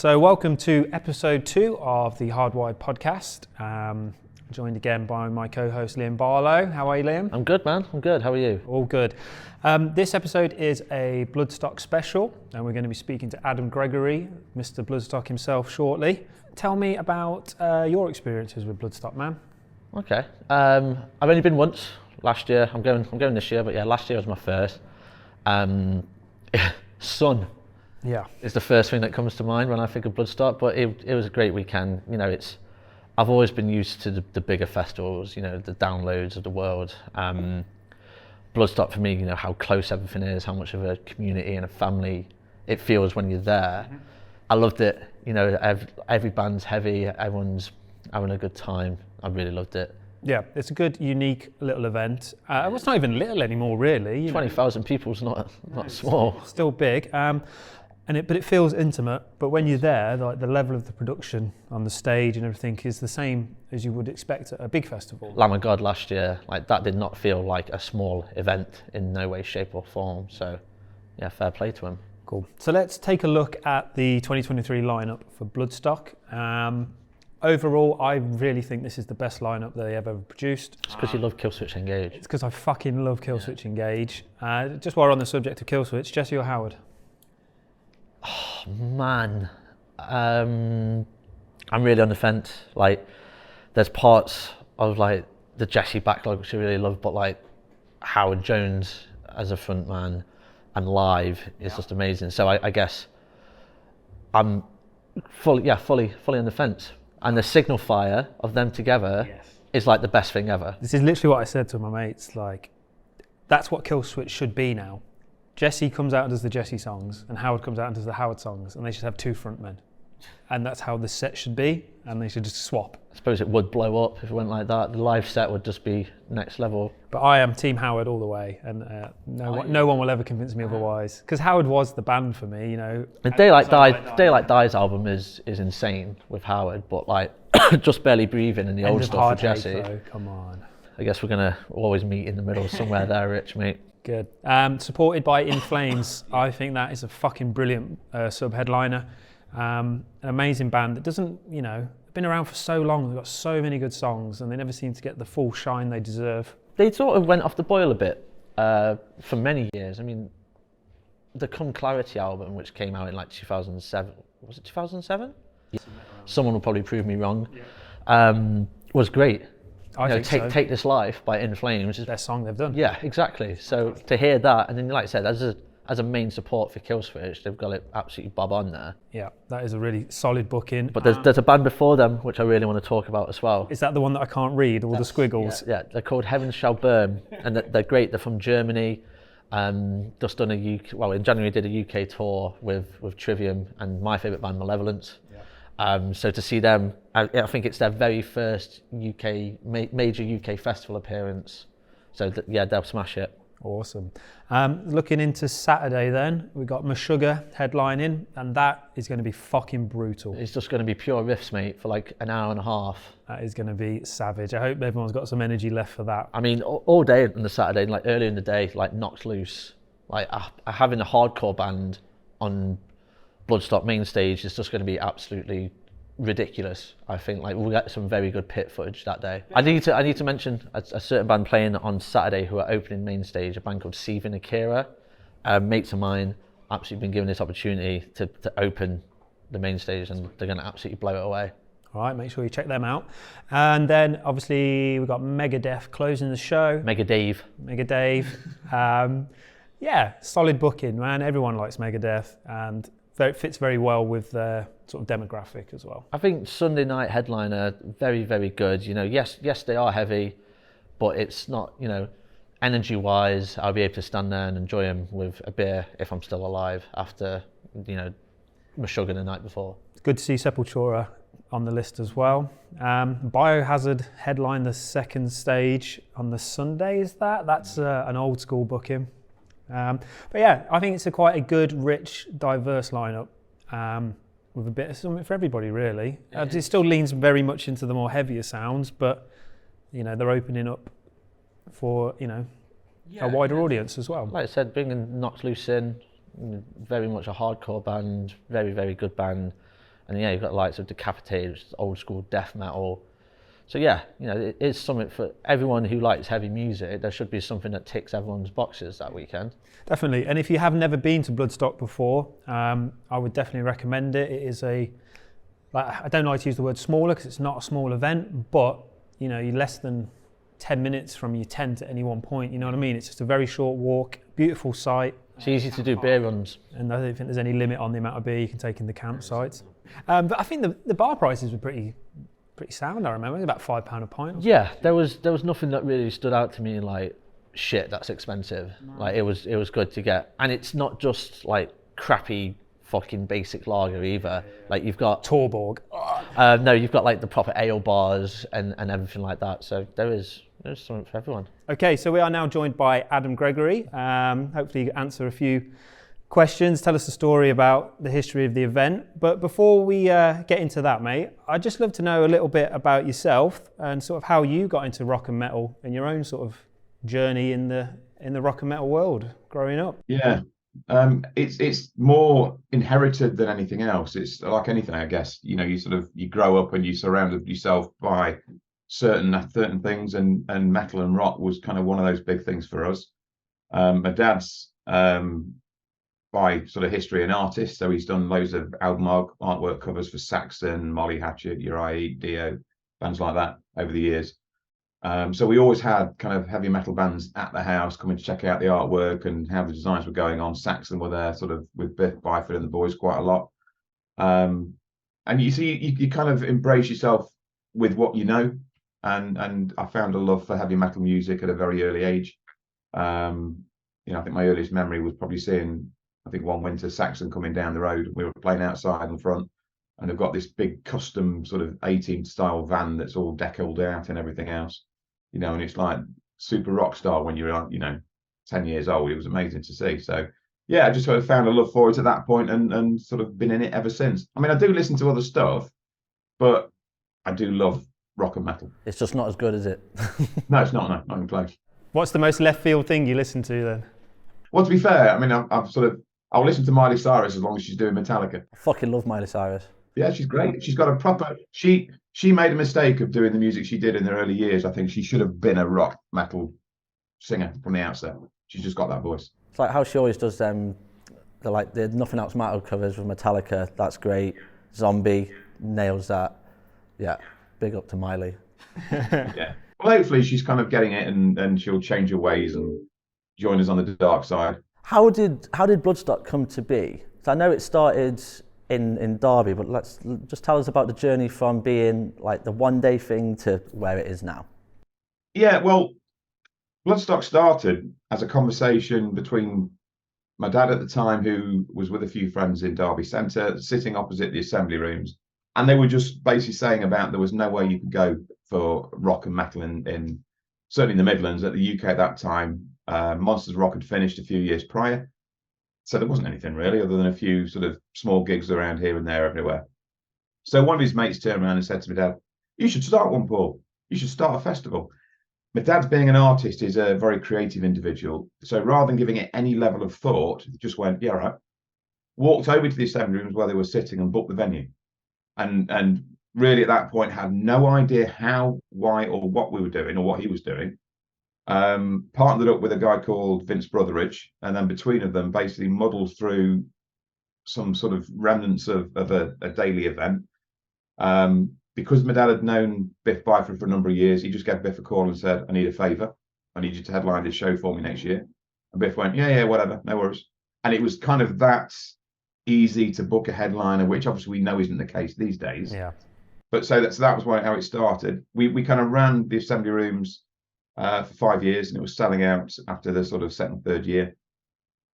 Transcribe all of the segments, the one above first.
So welcome to episode 2 of the Hardwired podcast. Joined again by my co-host Liam Barlow. How are you, Liam? I'm good, man. I'm good. How are you? All good. This episode is a Bloodstock special, and we're going to be speaking to Adam Gregory, Mr. Bloodstock himself, shortly. Tell me about your experiences with Bloodstock, man. Okay. I've only been once last year. I'm going this year, but yeah, last year was my first. Sun. Yeah. Is the first thing that comes to mind when I think of Bloodstock, but it was a great weekend. You know, I've always been used to the bigger festivals, you know, the downloads of the world. Bloodstock for me, you know, how close everything is, how much of a community and a family it feels when you're there. Mm-hmm. I loved it. You know, every band's heavy, everyone's having a good time. I really loved it. Yeah, it's a good, unique little event. Well, it's not even little anymore, really. 20,000 people's not small. It's still big. But it feels intimate. But when you're there, like the level of the production on the stage and everything is the same as you would expect at a big festival. Lamb of God last year, like that did not feel like a small event in no way, shape or form. So yeah, fair play to him. Cool. So let's take a look at the 2023 lineup for Bloodstock. Overall, I really think this is the best lineup they ever produced. It's because you love Killswitch Engage. It's because I fucking love Killswitch Engage. Just while we're on the subject of Killswitch, Jesse or Howard? Oh, man. I'm really on the fence. Like, there's parts of like the Jesse backlog which I really love, but like Howard Jones as a front man and live is just amazing. So I guess I'm fully on the fence. And the signal fire of them together is like the best thing ever. This is literally what I said to my mates. Like, that's what Killswitch should be now. Jesse comes out and does the Jesse songs, and Howard comes out and does the Howard songs, and they should have two frontmen. And that's how the set should be, and they should just swap. I suppose it would blow up if it went like that. The live set would just be next level. But I am Team Howard all the way, and no one will ever convince me otherwise. Because Howard was the band for me, you know. The Daylight Dies album is insane with Howard, but like Just Barely Breathing and the old stuff for Jesse. Though, come on. I guess we're gonna always meet in the middle somewhere there, Rich, mate. Good. Supported by In Flames. I think that is a fucking brilliant sub-headliner. An amazing band that doesn't, you know, been around for so long. They've got so many good songs and they never seem to get the full shine they deserve. They sort of went off the boil a bit for many years. I mean, the Come Clarity album, which came out in like 2007, was it 2007? Yeah. Someone will probably prove me wrong. Yeah. Was great. I think so. Take This Life by In Flames is their song they've done. Yeah, exactly. So to hear that, and then like I said, as a main support for Killswitch, they've got it absolutely bob on there. Yeah, that is a really solid booking. But there's a band before them which I really want to talk about as well. Is that the one that I can't read, all the squiggles? Yeah, they're called Heavens Shall Burn, and they're great. They're from Germany. Just done in January did a UK tour with Trivium and my favourite band Malevolence. Yeah. So to see them, I think it's their very first major UK festival appearance. So they'll smash it. Awesome. Looking into Saturday then, we've got Meshuggah headlining, and that is going to be fucking brutal. It's just going to be pure riffs, mate, for like an hour and a half. That is going to be savage. I hope everyone's got some energy left for that. I mean, all day on the Saturday, like early in the day, like knocked loose. Like having a hardcore band on Bloodstock main stage is just going to be absolutely ridiculous. I think like we'll get some very good pit footage that day. I need to mention a certain band playing on Saturday who are opening main stage, a band called Seething Akira. Mates of mine absolutely been given this opportunity to open the main stage, and they're going to absolutely blow it away. All right, make sure you check them out. And then obviously we've got Megadeth closing the show. Mega Dave. Yeah, solid booking, man. Everyone likes Megadeth, and it fits very well with their sort of demographic as well. I think Sunday night headliner, very, very good. You know, yes, they are heavy, but it's not, you know, energy-wise, I'll be able to stand there and enjoy them with a beer if I'm still alive after, you know, Meshuggah the night before. Good to see Sepultura on the list as well. Biohazard headline the second stage on the Sunday, is that? That's an old school booking. But yeah, I think it's quite a good, rich, diverse lineup with a bit of something for everybody, really. It still leans very much into the more heavier sounds, but you know they're opening up for a wider audience as well. Like I said, bringing Knocked Loose in, very much a hardcore band, very, very good band. And yeah, you've got the likes of Decapitated, which is old school death metal. So yeah, you know, it is something for everyone who likes heavy music. There should be something that ticks everyone's boxes that weekend. Definitely. And if you have never been to Bloodstock before, I would definitely recommend it. It is I don't like to use the word smaller because it's not a small event, but you know, you're less than 10 minutes from your tent at any one point. You know what I mean? It's just a very short walk, beautiful site. It's easy to do beer runs. And I don't think there's any limit on the amount of beer you can take in the campsites. But I think the bar prices were pretty sound, I remember. It was about £5 a pint. Yeah, there was nothing that really stood out to me like, shit, that's expensive. No. Like it was good to get. And it's not just like crappy fucking basic lager either. Like you've got Torborg. No, you've got like the proper ale bars and everything like that. So there's something for everyone. Okay, so we are now joined by Adam Gregory. Hopefully you answer a few questions, tell us a story about the history of the event. But before we get into that, mate, I'd just love to know a little bit about yourself and sort of how you got into rock and metal and your own sort of journey in the rock and metal world growing up. Yeah, it's more inherited than anything else. It's like anything, I guess. You know, you grow up and you surrounded yourself by certain things, and metal and rock was kind of one of those big things for us. My dad's by sort of history an artist, so he's done loads of album artwork covers for Saxon, Molly Hatchet, Uriah, Dio, bands like that over the years. So we always had kind of heavy metal bands at the house coming to check out the artwork and how the designs were going on. Saxon were there sort of with Biff Byford and the boys quite a lot. And you see, you kind of embrace yourself with what you know. And I found a love for heavy metal music at a very early age. You know, I think my earliest memory was probably seeing, I think one winter, Saxon coming down the road. We were playing outside in front, and they've got this big custom sort of 18 style van that's all deckled out and everything else. You know, and it's like super rock star when you're, you know, 10 years old. It was amazing to see. So yeah, I just sort of found a love for it at that point and sort of been in it ever since. I mean, I do listen to other stuff, but I do love rock and metal. It's just not as good, is it? No, it's not. No, not even close. What's the most left field thing you listen to then? Well, to be fair, I mean, I'll listen to Miley Cyrus as long as she's doing Metallica. I fucking love Miley Cyrus. Yeah, she's great. She's got a proper... She made a mistake of doing the music she did in the early years. I think she should have been a rock metal singer from the outset. She's just got that voice. It's like how she always does the Nothing Else Matters covers with Metallica. That's great. Zombie nails that. Yeah, big up to Miley. Yeah. Well, hopefully she's kind of getting it and she'll change her ways and join us on the dark side. How did Bloodstock come to be? So I know it started in Derby, but let's just tell us about the journey from being like the one-day thing to where it is now. Yeah, well, Bloodstock started as a conversation between my dad at the time, who was with a few friends in Derby Centre, sitting opposite the assembly rooms, and they were just basically saying about there was no way you could go for rock and metal in certainly in the Midlands. At the UK at that time, Monsters Rock had finished a few years prior. So there wasn't anything really other than a few sort of small gigs around here and there everywhere. So one of his mates turned around and said to my dad, "You should start one, Paul. You should start a festival." My dad's, being an artist, is a very creative individual. So rather than giving it any level of thought, he just went, "Yeah, right." Walked over to the assembly rooms where they were sitting and booked the venue. And really at that point had no idea how, why, or what we were doing or what he was doing. Partnered up with a guy called Vince Brotheridge, and then between of them basically muddled through some sort of remnants of a daily event. Because my dad had known Biff Byford for a number of years, he just gave Biff a call and said, "I need a favour. I need you to headline this show for me next year." And Biff went, yeah, whatever, no worries. And it was kind of that easy to book a headliner, which obviously we know isn't the case these days. Yeah. But so that was how it started. We kind of ran the assembly rooms for 5 years, and it was selling out after the sort of second, third year.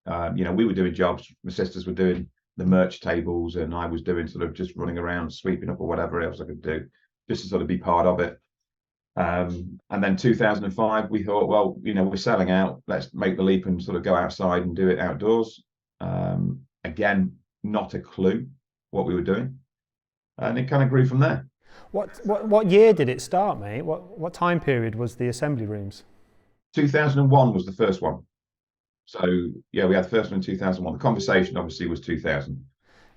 You know, we were doing jobs. My sisters were doing the merch tables, and I was doing sort of just running around, sweeping up or whatever else I could do, just to sort of be part of it. And then 2005, we thought, well, you know, we're selling out. Let's make the leap and sort of go outside and do it outdoors. Again, not a clue what we were doing, and it kind of grew from there. What year did it start, mate? What time period was the assembly rooms? 2001 was the first one. So yeah, we had the first one in 2001. The conversation obviously was 2000.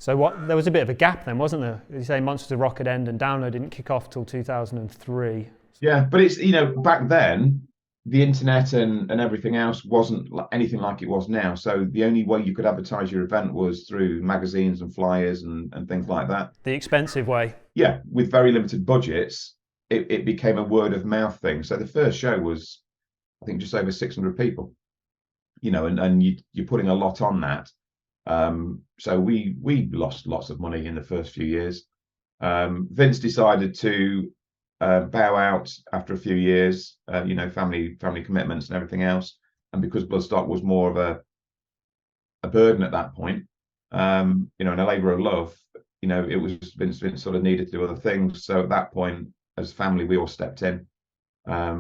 So there was a bit of a gap then, wasn't there? You say Monsters of Rocket End and Download didn't kick off till 2003. Yeah, but it's, back then, the internet and everything else wasn't anything like it was now. So the only way you could advertise your event was through magazines and flyers and things like that. The expensive way. Yeah, with very limited budgets, it became a word of mouth thing. So the first show was, I think, just over 600 people, and you're putting a lot on that. So we lost lots of money in the first few years. Vince decided to bow out after a few years, family commitments and everything else. And because Bloodstock was more of a burden at that point, and a labour of love, it was Vince sort of needed to do other things. So at that point, as family, we all stepped in,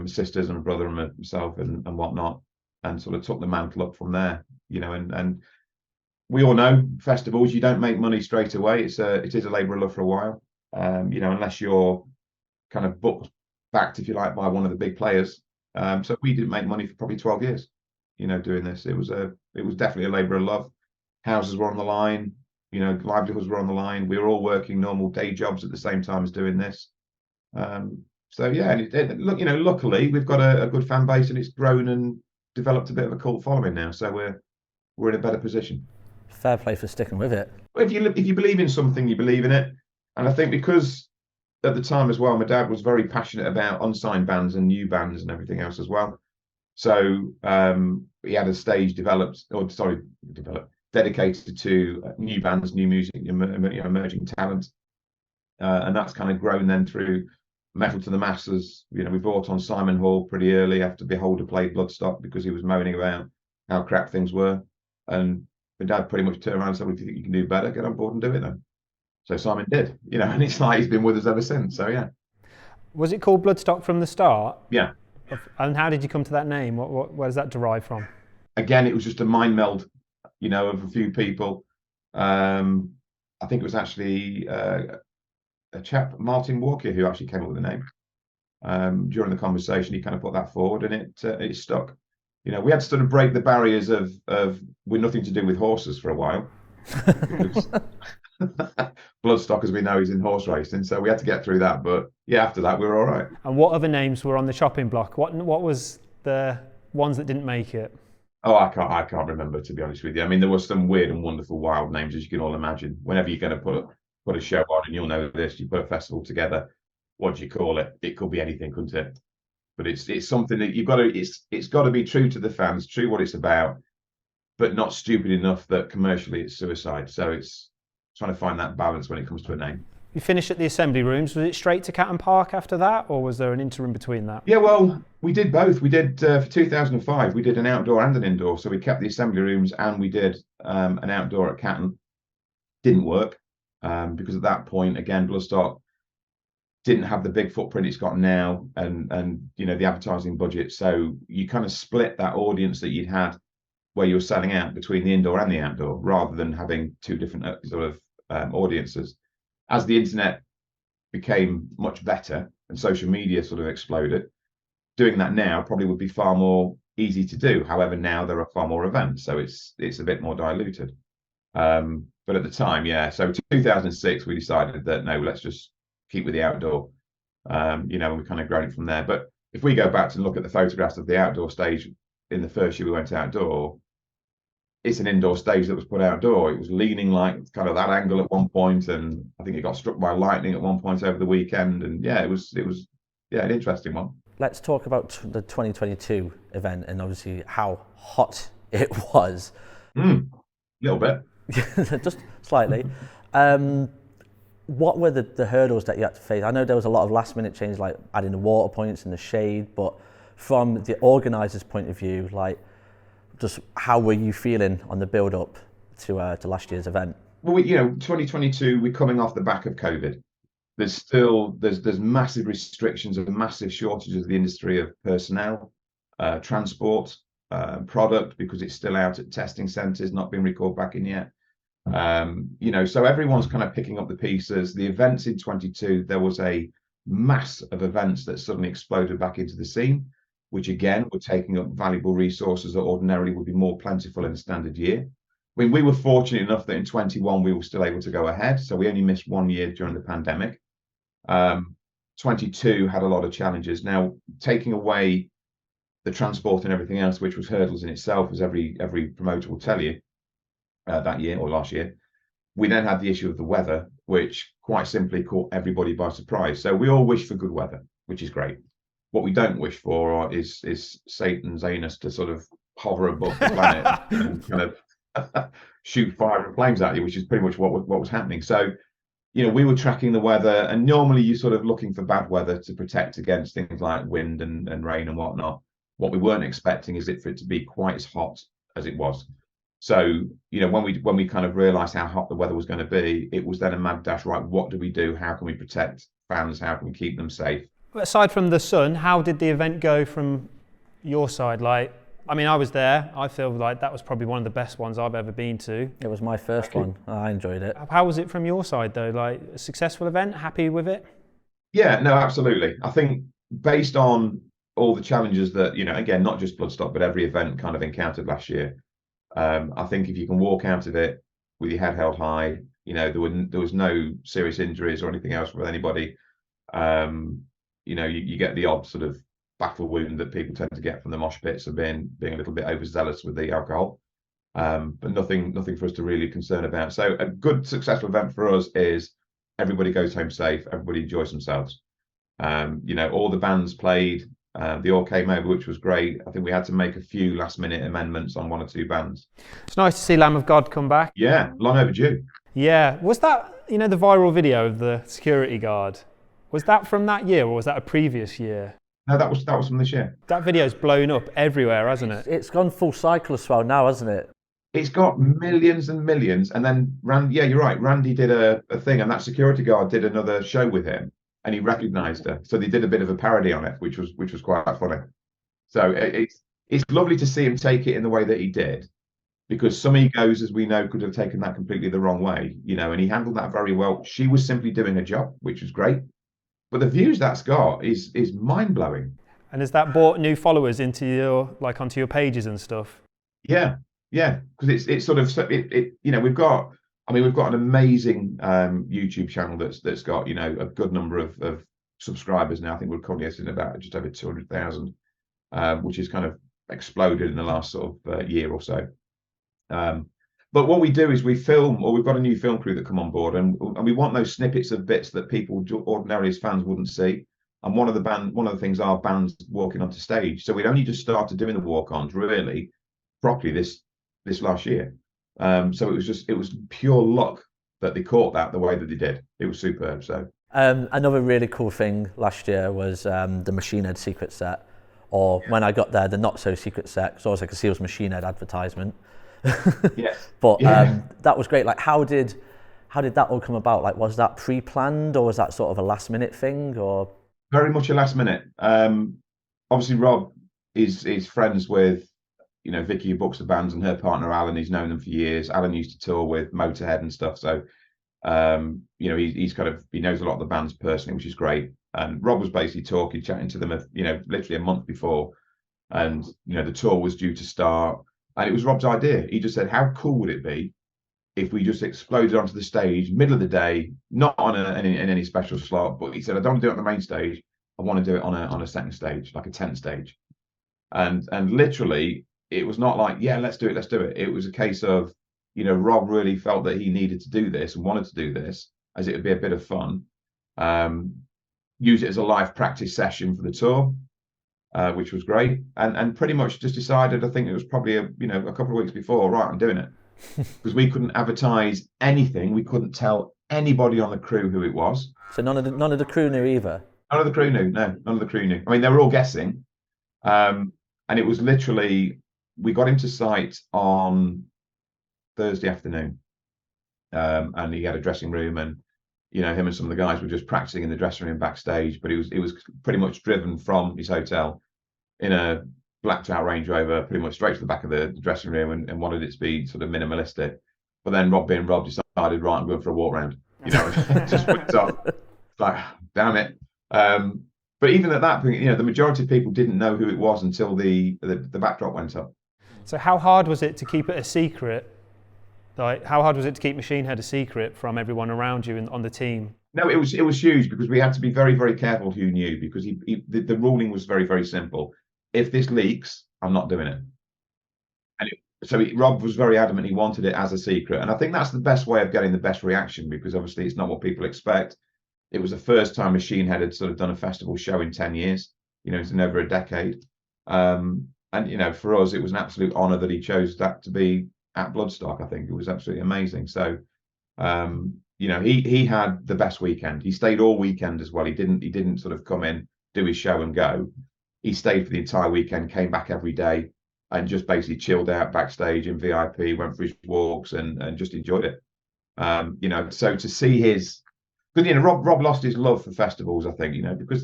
sisters and brother and myself and whatnot, and sort of took the mantle up from there, and we all know festivals, you don't make money straight away. It is a labour of love for a while, unless you're kind of backed, if you like, by one of the big players. So we didn't make money for probably 12 years, doing this. It was definitely a labour of love. Houses were on the line, livelihoods were on the line. We were all working normal day jobs at the same time as doing this. So yeah, and luckily we've got a good fan base, and it's grown and developed a bit of a cult following now. So we're in a better position. Fair play for sticking with it. If you believe in something, you believe in it. And I think because at the time as well, my dad was very passionate about unsigned bands and new bands and everything else as well. So he had a stage dedicated to new bands, new music, emerging talent. And that's kind of grown then through Metal to the Masses. We brought on Simon Hall pretty early after Beholder played Bloodstock because he was moaning about how crap things were. And my dad pretty much turned around and said, well, if you think you can do better, get on board and do it then. So Simon did, and it's like he's been with us ever since. So yeah. Was it called Bloodstock from the start? Yeah. And how did you come to that name? Where does that derive from? Again, it was just a mind meld, of a few people. I think it was actually a chap, Martin Walker, who actually came up with the name. During the conversation, he kind of put that forward, and it stuck. We had to sort of break the barriers of we're nothing to do with horses for a while. Bloodstock, as we know, is in horse racing, so we had to get through that. But yeah, after that, we were all right. And what other names were on the chopping block? What was the ones that didn't make it? Oh, I can't remember, to be honest with you. I mean, there were some weird and wonderful wild names, as you can all imagine. Whenever you're going to put a show on, and you'll know this, you put a festival together, what do you call it? It could be anything, couldn't it? But it's something that you've got to. It's got to be true to the fans, true what it's about, but not stupid enough that commercially it's suicide. So it's trying to find that balance when it comes to a name. You finished at the Assembly Rooms. Was it straight to Catton Park after that, or was there an interim between that? Yeah, well, we did both. We did for 2005. We did an outdoor and an indoor. So we kept the Assembly Rooms and we did an outdoor at Catton. Didn't work because at that point, again, Bloodstock didn't have the big footprint it's got now, and the advertising budget. So you kind of split that audience that you'd had, where you were selling out between the indoor and the outdoor, rather than having two different sort of audiences. As the internet became much better and social media sort of exploded, doing that now probably would be far more easy to do. However, now there are far more events, so it's a bit more diluted. But at the time, yeah. So 2006, we decided that no, let's just keep with the outdoor. And we kind of grown it from there. But if we go back to look at the photographs of the outdoor stage in the first year we went outdoor, it's an indoor stage that was put outdoor. It was leaning like kind of that angle at one point, and I think it got struck by lightning at one point over the weekend. And yeah, it was an interesting one. Let's talk about the 2022 event and obviously how hot it was. Little bit. Just slightly. What were the hurdles that you had to face? I know there was a lot of last minute changes, like adding the water points and the shade, but from the organisers' point of view, like, just how were you feeling on the build up to last year's event? Well, 2022, we're coming off the back of COVID. There's massive restrictions and massive shortages of the industry of personnel, transport, product, because it's still out at testing centres, not been recalled back in yet. So everyone's kind of picking up the pieces. The events in 22, there was a mass of events that suddenly exploded back into the scene, which again were taking up valuable resources that ordinarily would be more plentiful in a standard year. we were fortunate enough that in 21 we were still able to go ahead. So we only missed 1 year during the pandemic. 22 had a lot of challenges. Now, taking away the transport and everything else, which was hurdles in itself, as every promoter will tell you, that year or last year, we then had the issue of the weather, which quite simply caught everybody by surprise. So we all wish for good weather, which is great. What we don't wish for is Satan's anus to sort of hover above the planet and kind of shoot fire and flames at you, which is pretty much what was happening. So, you know, we were tracking the weather, and normally you're sort of looking for bad weather to protect against things like wind and rain and whatnot. What we weren't expecting is for it to be quite as hot as it was. So, you know, when we kind of realised how hot the weather was going to be, it was then a mad dash. Right, what do we do? How can we protect fans? How can we keep them safe? Aside from the sun, how did the event go from your side? Like, I mean, I was there. I feel like that was probably one of the best ones I've ever been to. It was my first one. I enjoyed it. How was it from your side, though? Like, a successful event? Happy with it? Yeah, no, absolutely. I think based on all the challenges that, you know, again, not just Bloodstock, but every event kind of encountered last year, I think if you can walk out of it with your head held high, you know, there was no serious injuries or anything else with anybody. You know, you get the odd sort of battle wound that people tend to get from the mosh pits of being a little bit overzealous with the alcohol, but nothing for us to really concern about. So a good successful event for us is everybody goes home safe, everybody enjoys themselves. You know, all the bands played, they all came over, which was great. I think we had to make a few last minute amendments on 1 or 2 bands. It's nice to see Lamb of God come back. Yeah, long overdue. Yeah, was that, you know, the viral video of the security guard? Was that from that year, or was that a previous year? No, that was from this year. That video's blown up everywhere, hasn't it? It's gone full cycle as well now, hasn't it? It's got millions and millions. And then yeah, you're right. Randy did a thing, and that security guard did another show with him, and he recognised her. So they did a bit of a parody on it, which was quite funny. So it's lovely to see him take it in the way that he did, because some egos, as we know, could have taken that completely the wrong way, you know, and he handled that very well. She was simply doing her job, which was great. But the views that's got is mind blowing. And has that brought new followers into onto your pages and stuff? Yeah, because it's sort of you know, we've got an amazing YouTube channel that's got, you know, a good number of subscribers now. I think we're currently at about just over 200,000, which has kind of exploded in the last sort of year or so. But what we do is we film, or we've got a new film crew that come on board, and we want those snippets of bits that people ordinarily as fans wouldn't see. And one of the things are bands walking onto stage. So we'd only just started doing the walk-ons really properly this last year. So it was pure luck that they caught that the way that they did. It was superb. So another really cool thing last year was the Machine Head secret set, or when I got there, the not so secret set, because always I could see it was Machine Head advertisement. Yes. But that was great. Like, how did that all come about? Like, was that pre-planned, or was that sort of a last minute thing, or? Very much a last minute. Obviously Rob is friends with, you know, Vicky, who books the bands, and her partner Alan. He's known them for years. Alan used to tour with Motorhead and stuff, so you know, he knows a lot of the bands personally, which is great. And Rob was basically chatting to them, you know, literally a month before, and you know, the tour was due to start. And it was Rob's idea. He just said, how cool would it be if we just exploded onto the stage, middle of the day, not on in any special slot, but he said, I don't want to do it on the main stage. I want to do it on a second stage, like a tent stage. And literally, it was not like, yeah, let's do it. It was a case of, you know, Rob really felt that he needed to do this and wanted to do this, as it would be a bit of fun. Use it as a live practice session for the tour. Which was great, and pretty much just decided, I think it was probably a couple of weeks before, right, I'm doing it, because we couldn't advertise anything, we couldn't tell anybody on the crew who it was. So none of the crew knew either. None of the crew knew. No, none of the crew knew. I mean, they were all guessing, and it was literally, we got him to site on Thursday afternoon, and he had a dressing room, and you know, him and some of the guys were just practicing in the dressing room backstage, but it was pretty much driven from his hotel in a blacked out Range Rover, pretty much straight to the back of the dressing room, and wanted it to be sort of minimalistic. But then Rob decided, right, I'm going for a walk round. You know, just went off. Like, damn it. But even at that point, you know, the majority of people didn't know who it was until the backdrop went up. So how hard was it to keep it a secret? Like, how hard was it to keep Machine Head a secret from everyone around you and on the team? No, it was huge because we had to be very, very careful who knew, because the ruling was very, very simple. If this leaks, I'm not doing it. And Rob was very adamant he wanted it as a secret, and I think that's the best way of getting the best reaction, because obviously it's not what people expect. It was the first time Machine Head had sort of done a festival show in 10 years. It's in over a decade. And for us, it was an absolute honour that he chose that to be at Bloodstock. I think it was absolutely amazing. So he had the best weekend. He stayed all weekend as well. He didn't sort of come in, do his show and go. He stayed for the entire weekend, came back every day, and just basically chilled out backstage in VIP, went for his walks and just enjoyed it. So to see his, because Rob lost his love for festivals, I think, because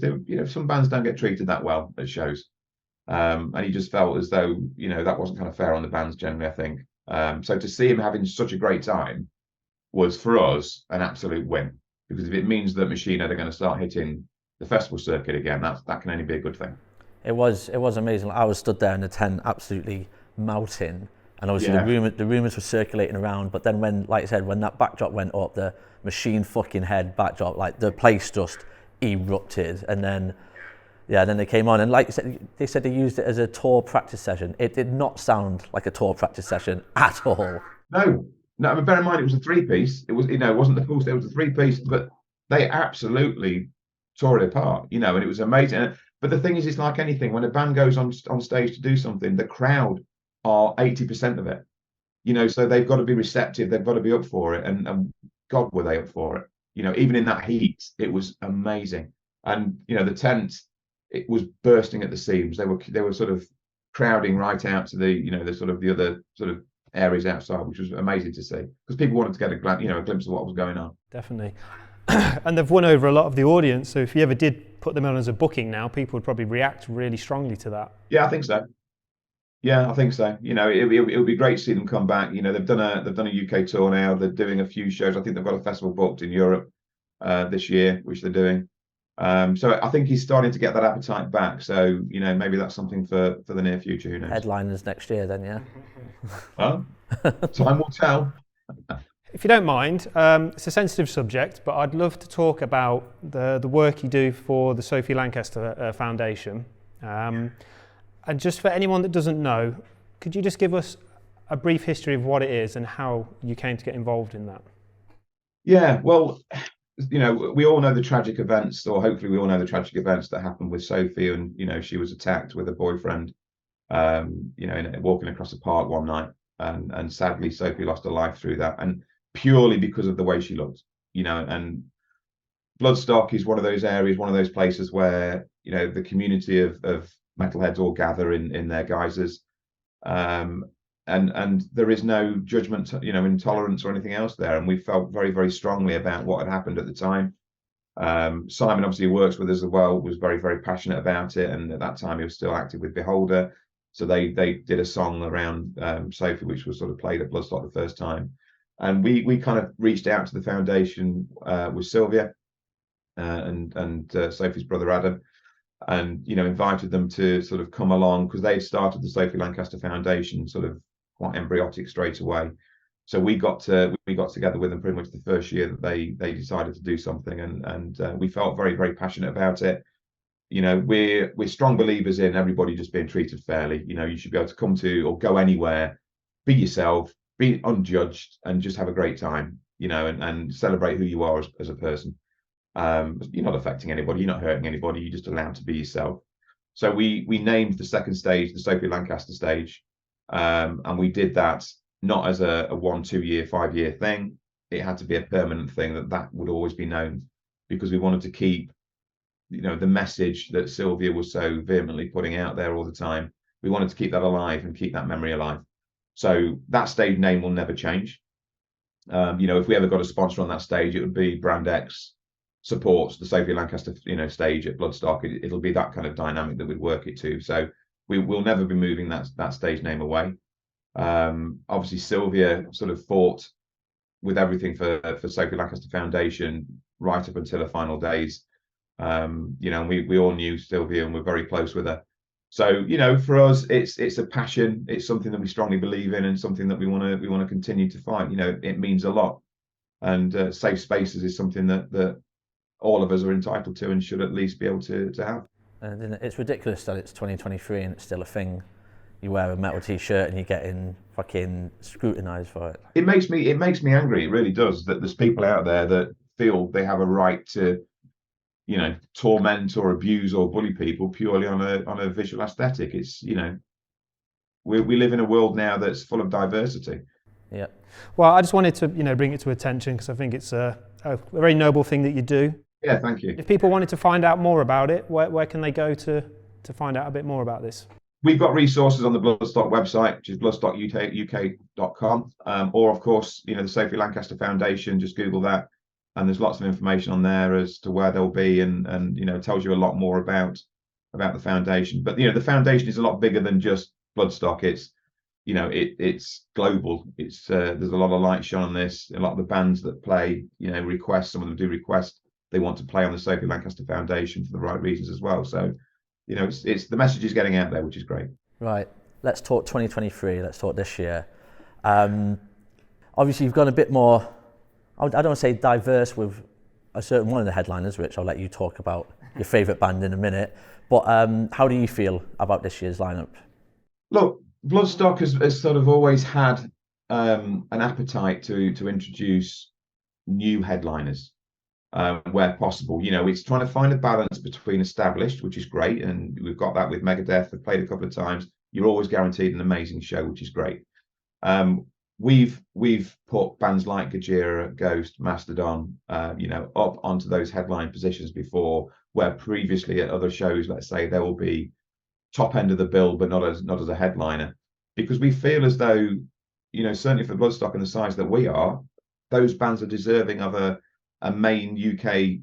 some bands don't get treated that well at shows. And he just felt as though, that wasn't kind of fair on the bands generally, I think. So to see him having such a great time was, for us, an absolute win, because if it means that Machine Head are going to start hitting the festival circuit again, that can only be a good thing. It was amazing. I was stood there in the tent, absolutely melting, and obviously the rumors were circulating around. But then when that backdrop went up, the Machine fucking Head backdrop, like the place just erupted. And then they came on, and like you said, they said they used it as a tour practice session. It did not sound like a tour practice session at all. No. I mean, bear in mind it was a 3-piece. It was, it wasn't the full stage. It was a 3-piece, but they absolutely tore it apart. And it was amazing. But the thing is, it's like anything. When a band goes on stage to do something, the crowd are 80% of it. So they've got to be receptive. They've got to be up for it. And God, were they up for it? Even in that heat, it was amazing. And the tent, it was bursting at the seams. They were sort of crowding right out to the the other sort of areas outside, which was amazing to see, because people wanted to get a glimpse of what was going on. Definitely. And they've won over a lot of the audience, so if you ever did put them on as a booking now, people would probably react really strongly to that. Yeah, I think so. It would be great to see them come back. They've done a UK tour now. They're doing a few shows. I think they've got a festival booked in Europe this year, which they're doing. So I think he's starting to get that appetite back. So maybe that's something for the near future. Who knows? Headliners next year, then, yeah. Well, time will tell. If you don't mind, it's a sensitive subject, but I'd love to talk about the work you do for the Sophie Lancaster Foundation. And just for anyone that doesn't know, could you just give us a brief history of what it is and how you came to get involved in that? Yeah, well, we all know the tragic events, or hopefully we all know the tragic events that happened with Sophie. And, she was attacked with a boyfriend, walking across a park one night. And sadly, Sophie lost her life through that. And purely because of the way she looked, and Bloodstock is one of those areas, one of those places where, the community of metalheads all gather in their guises. And there is no judgment, intolerance or anything else there. And we felt very, very strongly about what had happened at the time. Simon, obviously, who works with us as well, was very, very passionate about it. And at that time, he was still active with Beholder. So they did a song around Sophie, which was sort of played at Bloodstock the first time. And we kind of reached out to the foundation with Sylvia and Sophie's brother Adam, and invited them to sort of come along, because they started the Sophie Lancaster Foundation sort of quite embryotic straight away. So we got together with them pretty much the first year that they decided to do something, and we felt very, very passionate about it. We're strong believers in everybody just being treated fairly. You should be able to come to or go anywhere, be yourself, be unjudged, and just have a great time, and celebrate who you are as a person. You're not affecting anybody, you're not hurting anybody, you're just allowed to be yourself. So we named the second stage the Sophie Lancaster stage, and we did that not as a 1, 2 year, 5 year thing. It had to be a permanent thing that would always be known, because we wanted to keep the message that Sylvia was so vehemently putting out there all the time. We wanted to keep that alive and keep that memory alive. So that stage name will never change. If we ever got a sponsor on that stage, it would be Brand X supports the Sophie Lancaster stage at Bloodstock. It'll be that kind of dynamic that we'd work it to. So we'll never be moving that stage name away. Obviously, Sylvia sort of fought with everything for Sophie Lancaster Foundation right up until her final days. We all knew Sylvia and we're very close with her. So, you know, for us, it's a passion. It's something that we strongly believe in, and something that we want to continue to fight. You know, it means a lot. And safe spaces is something that all of us are entitled to and should at least be able to have. And it's ridiculous that it's 2023 and it's still a thing. You wear a metal t-shirt and you're getting fucking scrutinised for it. It makes me angry. It really does. That there's people out there that feel they have a right to, you know, torment or abuse or bully people purely on a visual aesthetic. It's, you know, we live in a world now that's full of diversity. Yeah. Well, I just wanted to, you know, bring it to attention because I think it's a very noble thing that you do. Yeah, thank you. If people wanted to find out more about it, where can they go to find out a bit more about this? We've got resources on the Bloodstock website, which is bloodstockuk.com, or of course, you know, the Sophie Lancaster Foundation. Just Google that, and there's lots of information on there as to where they'll be, and you know, tells you a lot more about the foundation. But you know, the foundation is a lot bigger than just Bloodstock. It's, you know, it's global. It's there's a lot of light shone on this. A lot of the bands that play, you know, request. Some of them do request they want to play on the Sophie Lancaster Foundation for the right reasons as well. So, you know, it's the message is getting out there, which is great. Right. Let's talk 2023. Let's talk this year. Obviously, you've gone a bit more, I don't want to say diverse with a certain one of the headliners, which I'll let you talk about your favourite band in a minute. But how do you feel about this year's lineup? Look, Bloodstock has sort of always had an appetite to introduce new headliners. Where possible, you know, it's trying to find a balance between established, which is great, and we've got that with Megadeth. They've played a couple of times. You're always guaranteed an amazing show, which is great. We've put bands like Gojira, Ghost, Mastodon, you know, up onto those headline positions before, where previously at other shows, let's say, there will be top end of the bill, but not as a headliner, because we feel as though, you know, certainly for Bloodstock and the size that we are, those bands are deserving of a main UK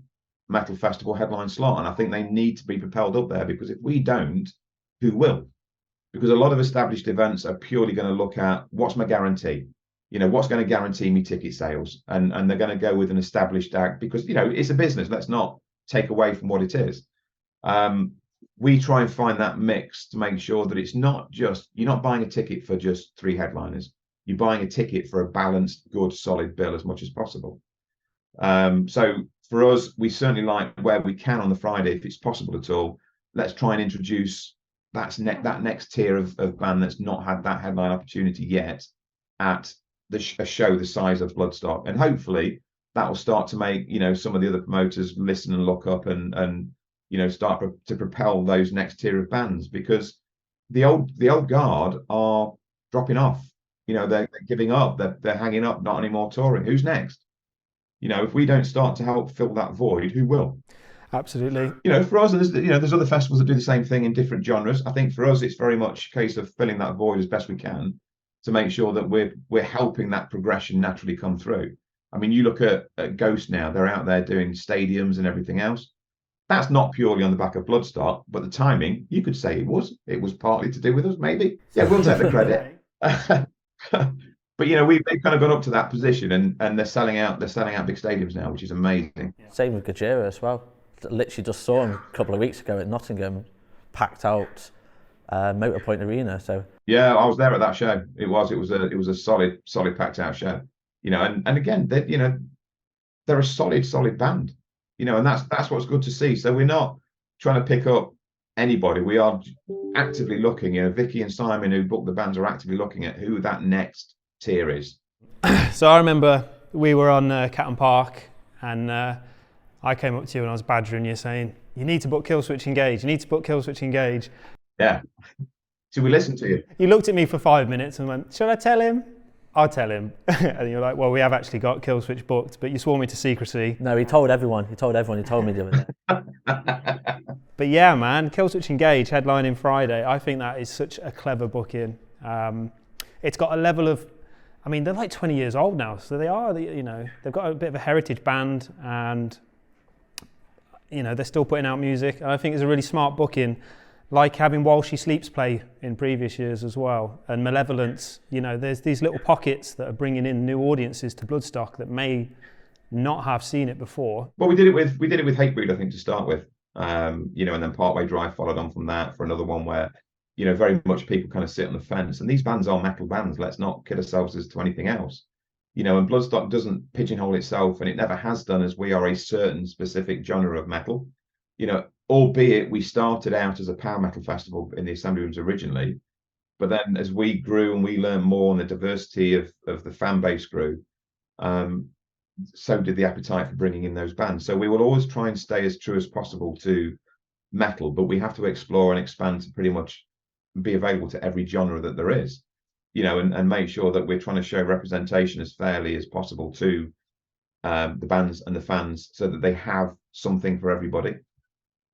metal festival headline slot, and I think they need to be propelled up there, because if we don't, who will? Because a lot of established events are purely going to look at what's my guarantee, you know, what's going to guarantee me ticket sales, and they're going to go with an established act because, you know, it's a business. Let's not take away from what it is. We try and find that mix to make sure that it's not just, you're not buying a ticket for just 3 headliners. You're buying a ticket for a balanced, good, solid bill as much as possible. So for us, we certainly like, where we can on the Friday, if it's possible at all, let's try and introduce that next tier of band that's not had that headline opportunity yet at a show the size of Bloodstock, and hopefully that will start to make, you know, some of the other promoters listen and look up and you know, start to propel those next tier of bands, because the old guard are dropping off. You know, they're giving up, they're hanging up, not anymore touring. Who's next? You know, if we don't start to help fill that void, who will? Absolutely. You know, for us, there's other festivals that do the same thing in different genres. I think for us, it's very much a case of filling that void as best we can to make sure that we're helping that progression naturally come through. I mean, you look at Ghost now; they're out there doing stadiums and everything else. That's not purely on the back of Bloodstock, but the timing, you could say it was partly to do with us, maybe. Yeah, we'll take the credit. But you know, they've kind of gone up to that position, and they're selling out big stadiums now, which is amazing. Same with Gojira as well. Literally just saw him a couple of weeks ago at Nottingham, packed out Motorpoint Arena. So yeah, I was there at that show. It was a solid packed out show. You know, and again, you know, they're a solid band. You know, and that's what's good to see. So we're not trying to pick up anybody. We are actively looking. You know, Vicky and Simon, who booked the bands, are actively looking at who that next tier is. So I remember we were on Catton Park, and I came up to you and I was badgering you, saying, "You need to book Killswitch Engage. You need to book Killswitch Engage." Yeah. So we listened to you. You looked at me for 5 minutes and went, "Should I tell him?" "I'll tell him." And you're like, "Well, we have actually got Killswitch booked, but you swore me to secrecy." No, he told everyone. He told me the other day. But yeah, man, Killswitch Engage headlining Friday. I think that is such a clever booking. It's got a level of, I mean, they're like 20 years old now, so they are, you know, they've got a bit of a heritage band, and you know, they're still putting out music. And I think it's a really smart booking, like having While She Sleeps play in previous years as well, and Malevolence. You know, there's these little pockets that are bringing in new audiences to Bloodstock that may not have seen it before. Well, we did it with Hatebreed, I think, to start with. you know, and then Partway Drive followed on from that for another one where, you know, very much people kind of sit on the fence. And these bands are metal bands. Let's not kid ourselves as to anything else. You know, and Bloodstock doesn't pigeonhole itself, and it never has done, as we are a certain specific genre of metal. You know, albeit we started out as a power metal festival in the assembly rooms originally, but then as we grew and we learned more and the diversity of the fan base grew, so did the appetite for bringing in those bands. So we will always try and stay as true as possible to metal, but we have to explore and expand to pretty much be available to every genre that there is, you know, and make sure that we're trying to show representation as fairly as possible to the bands and the fans, so that they have something for everybody.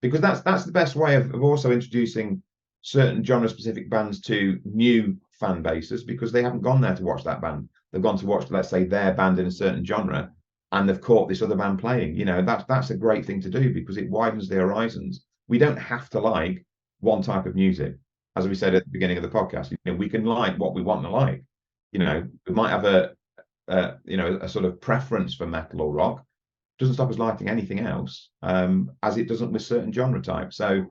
Because that's the best way of also introducing certain genre-specific bands to new fan bases, because they haven't gone there to watch that band. They've gone to watch, let's say, their band in a certain genre, and they've caught this other band playing. You know, that's a great thing to do, because it widens the horizons. We don't have to like one type of music. As we said at the beginning of the podcast, you know, we can like what we want to like. You know, we might have a sort of preference for metal or rock. Doesn't stop us liking anything else, as it doesn't with certain genre types. So,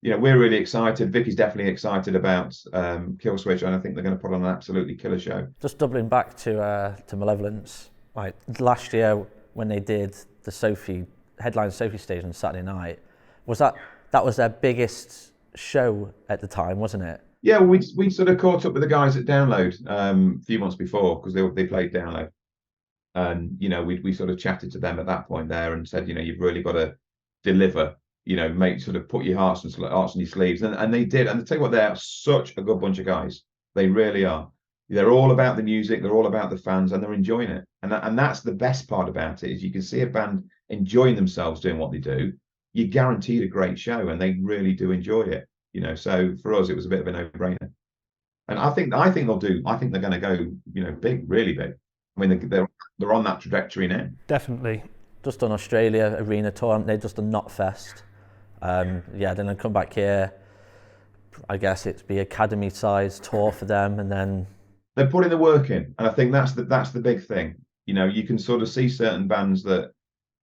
you know, we're really excited. Vicky's definitely excited about Killswitch, and I think they're going to put on an absolutely killer show. Just doubling back to Malevolence, like last year when they did the headline Sophie stage on Saturday night, that was their biggest show at the time, wasn't it? Yeah, well, we sort of caught up with the guys at Download a few months before, because they played Download. And, you know, we sort of chatted to them at that point there and said, you know, you've really got to deliver, you know, put your hearts on your sleeves. And they did. And I tell you what, they're such a good bunch of guys. They really are. They're all about the music. They're all about the fans, and they're enjoying it. And that's the best part about it, is you can see a band enjoying themselves doing what they do. You're guaranteed a great show, and they really do enjoy it. You know, so for us, it was a bit of a no-brainer. And I think they're going to go, you know, big, really big. I mean, they're on that trajectory now. Definitely. Just on Australia arena tour, they just done Knotfest. Then I come back here. I guess it's the academy-sized tour for them, and then they're putting the work in, and I think that's the big thing. You know, you can sort of see certain bands that,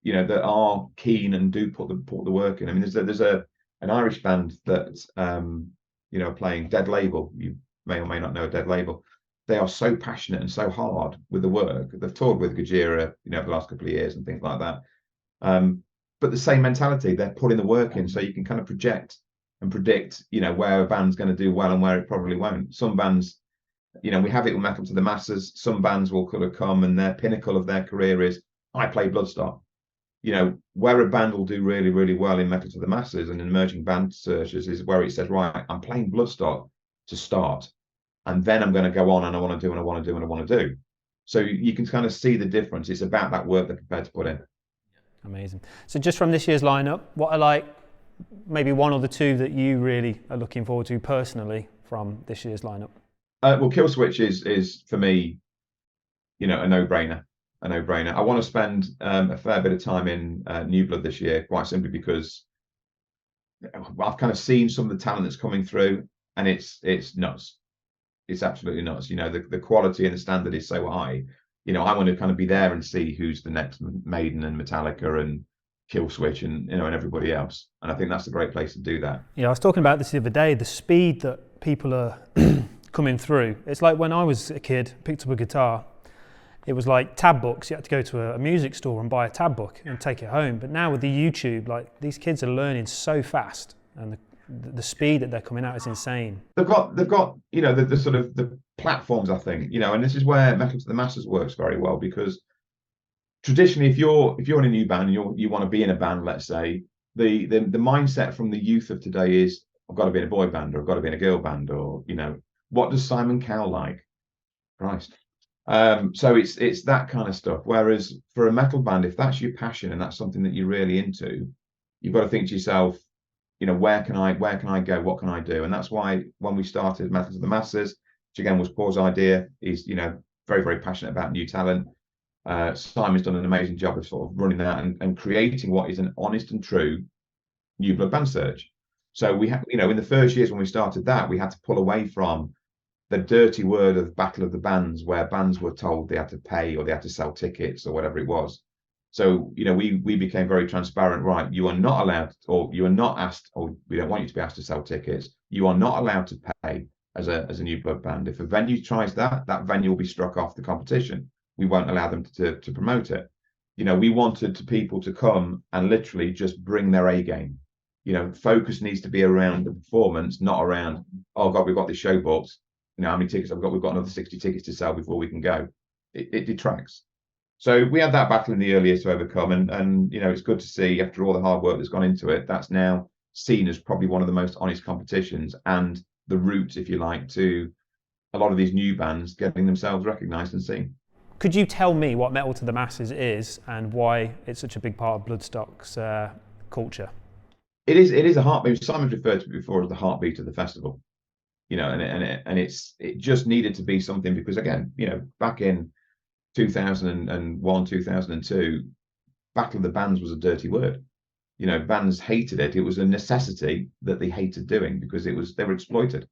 you know, that are keen and do put the work in. I mean, there's an Irish band that you know, playing Dead Label. You may or may not know Dead Label. They are so passionate and so hard with the work. They've toured with Gojira, you know, the last couple of years and things like that. But the same mentality, they're putting the work in, so you can kind of project and predict, you know, where a band's going to do well and where it probably won't. Some bands, you know, we have it with Metal to the Masses. Some bands will kind of come and their pinnacle of their career is, I play Bloodstock. You know, where a band will do really, really well in Metal to the Masses and in emerging band searches is where it says, right, I'm playing Bloodstock to start, and then I'm going to go on and I want to do and I want to do and I want to do. So you can kind of see the difference. It's about that work they're prepared to put in. Amazing. So just from this year's lineup, what are like maybe one or the two that you really are looking forward to personally from this year's lineup? Well, Killswitch is for me, you know, a no-brainer. I want to spend a fair bit of time in New Blood this year, quite simply because I've kind of seen some of the talent that's coming through, and it's nuts. It's absolutely nuts. You know, the quality and the standard is so high. You know, I want to kind of be there and see who's the next Maiden and Metallica and Killswitch and, you know, and everybody else. And I think that's a great place to do that. Yeah, I was talking about this the other day, the speed that people are coming through. It's like when I was a kid, picked up a guitar, it was like tab books. You had to go to a music store and buy a tab book and take it home. But now with the YouTube, like these kids are learning so fast, and the speed that they're coming out is insane. They've got you know, the sort of the platforms, I think, you know, and this is where Metal to the Masses works very well, because traditionally, if you're in a new band and you want to be in a band, let's say, the mindset from the youth of today is, I've got to be in a boy band, or I've got to be in a girl band, or, you know, what does Simon Cowell like? Christ. So it's that kind of stuff. Whereas for a metal band, if that's your passion and that's something that you're really into, you've got to think to yourself, you know, where can I go? What can I do? And that's why when we started Metal to the Masses, which again was Paul's idea, he's, you know, very, very passionate about new talent. Simon's done an amazing job of sort of running that and creating what is an honest and true New Blood band search. So we had, you know, in the first years when we started that, we had to pull away from the dirty word of Battle of the Bands, where bands were told they had to pay or they had to sell tickets or whatever it was. So, we became very transparent. Right, you are not allowed, or you are not asked, or we don't want you to be asked to sell tickets. You are not allowed to pay as a new blood band. If a venue tries that venue will be struck off the competition. We won't allow them to promote it. We wanted people to come and literally just bring their A game. Focus needs to be around the performance, not around, oh God, we've got this show booked. How many tickets have we got? We've got another 60 tickets to sell before we can go. It detracts. So we had that battle in the early years to overcome, and it's good to see after all the hard work that's gone into it, that's now seen as probably one of the most honest competitions and the route, if you like, to a lot of these new bands getting themselves recognised and seen. Could you tell me what Metal to the Masses is and why it's such a big part of Bloodstock's culture? It is a heartbeat. Simon's referred to it before as the heartbeat of the festival. It just needed to be something because, again, back in 2001, 2002, Battle of the Bands was a dirty word. Bands hated it. It was a necessity that they hated doing because they were exploited.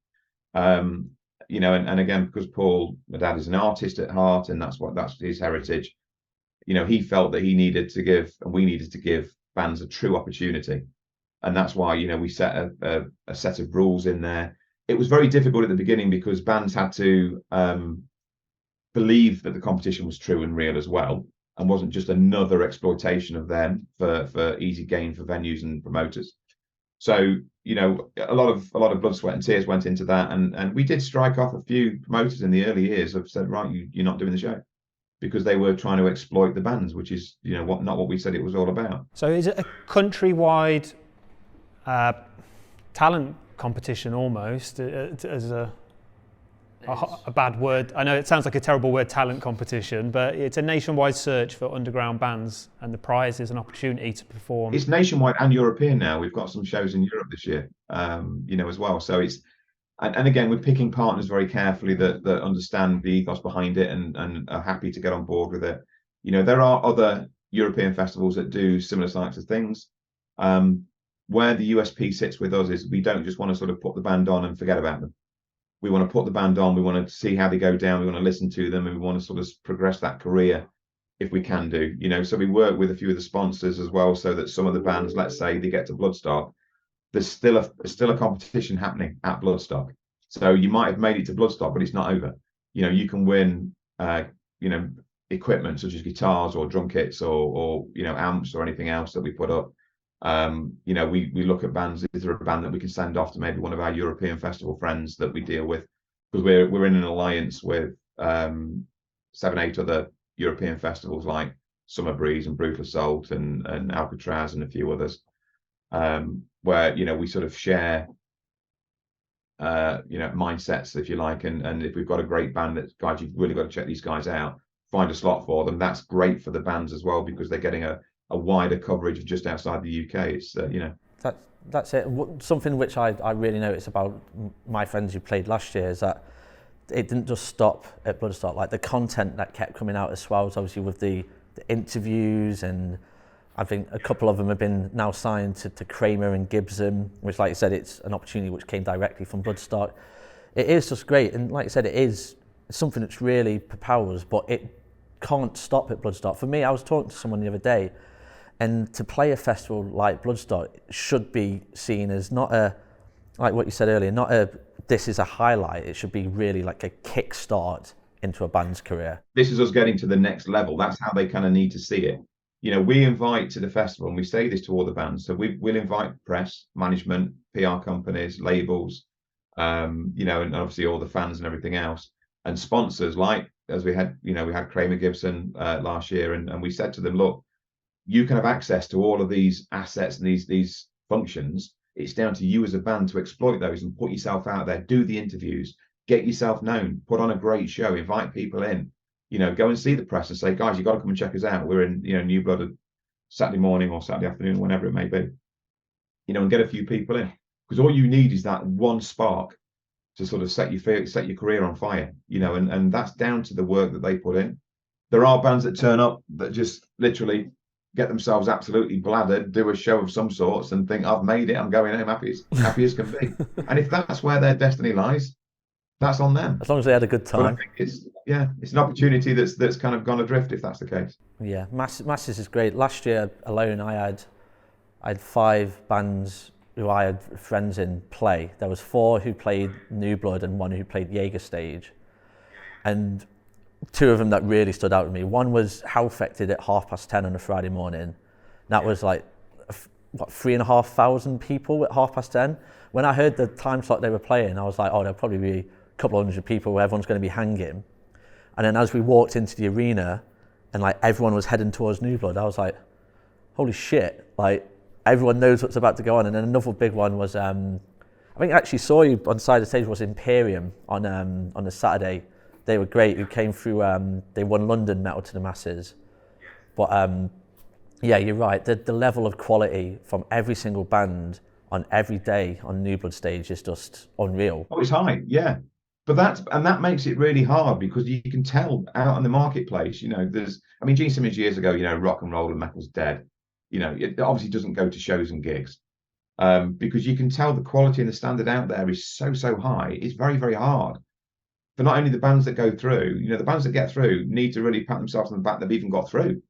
And again, because Paul, my dad, is an artist at heart, and that's his heritage. He felt that he needed to give, and we needed to give bands a true opportunity, and that's why we set a set of rules in there. It was very difficult at the beginning because bands had to believe that the competition was true and real as well, and wasn't just another exploitation of them for easy gain for venues and promoters. So a lot of blood, sweat, and tears went into that, and we did strike off a few promoters in the early years have said, right, you're not doing the show, because they were trying to exploit the bands, which is not what we said it was all about. So is it a countrywide talent competition almost, as a bad word? I know it sounds like a terrible word, talent competition, but it's a nationwide search for underground bands, and the prize is an opportunity to perform. It's nationwide and European now. We've got some shows in Europe this year, as well. So it's, and again, we're picking partners very carefully that understand the ethos behind it and are happy to get on board with it. There are other European festivals that do similar types of things. Where the USP sits with us is we don't just want to sort of put the band on and forget about them. We want to put the band on, we want to see how they go down, we want to listen to them, and we want to sort of progress that career if we can do. So we work with a few of the sponsors as well, so that some of the bands, let's say they get to Bloodstock, there's still a competition happening at Bloodstock. So you might have made it to Bloodstock, but it's not over. You can win equipment such as guitars or drum kits or amps or anything else that we put up. We look at bands. Is there a band that we can send off to maybe one of our European festival friends that we deal with? Because we're in an alliance with 7-8 other European festivals like Summer Breeze and Brutal Assault and Alcatraz and a few others, where we sort of share mindsets, if you like, and if we've got a great band that, guys, you've really got to check these guys out, find a slot for them. That's great for the bands as well, because they're getting a wider coverage just outside the UK. It's that's it. Something which I really noticed about my friends who played last year is that it didn't just stop at Bloodstock. Like the content that kept coming out as well, obviously with the interviews, and I think a couple of them have been now signed to Kramer and Gibson, which, like you said, it's an opportunity which came directly from Bloodstock. It is just great, and like I said, it is something that's really propels, but it can't stop at Bloodstock. For me, I was talking to someone the other day, and to play a festival like Bloodstock should be seen as not a, like what you said earlier, not a, this is a highlight. It should be really like a kickstart into a band's career. This is us getting to the next level. That's how they kind of need to see it. We invite to the festival, and we say this to all the bands. So we'll invite press, management, PR companies, labels, and obviously all the fans and everything else, and sponsors. Like as we had Kramer Gibson last year, and we said to them, look, you can have access to all of these assets and these functions. It's down to you as a band to exploit those and put yourself out there, do the interviews, get yourself known, put on a great show, invite people in, go and see the press and say, guys, you've got to come and check us out. We're in, New Blood Saturday morning or Saturday afternoon, whenever it may be, and get a few people in, because all you need is that one spark to sort of set your career on fire, and that's down to the work that they put in. There are bands that turn up that just literally get themselves absolutely bladdered, do a show of some sorts and think, I've made it, I'm going home happy as can be. And if that's where their destiny lies, that's on them. As long as they had a good But I time. think it's an opportunity that's kind of gone adrift if that's the case. Yeah, masses is great. Last year alone, I had 5 bands who I had friends in play. There was 4 who played New Blood and 1 who played Jaeger stage, and 2 of them that really stood out to me. One was How Affected at 10:30 on a Friday morning. That was like, what, 3,500 people at 10:30. When I heard the time slot they were playing, I was like, oh, there'll probably be a couple of hundred people where everyone's going to be hanging. And then as we walked into the arena and like everyone was heading towards New Blood, I was like, holy shit, like everyone knows what's about to go on. And then another big one was, I think I actually saw you on the side of the stage, was Imperium on a Saturday. They were great. You came through, they won London Metal to the Masses. But yeah, you're right. The level of quality from every single band on every day on New Blood stage is just unreal. Oh, it's high, yeah. But that makes it really hard because you can tell out in the marketplace, Gene Simmons years ago, rock and roll and metal's dead. It obviously doesn't go to shows and gigs because you can tell the quality and the standard out there is so high. It's very, very hard for not only the bands that go through, the bands that get through need to really pat themselves on the back. They've even got through,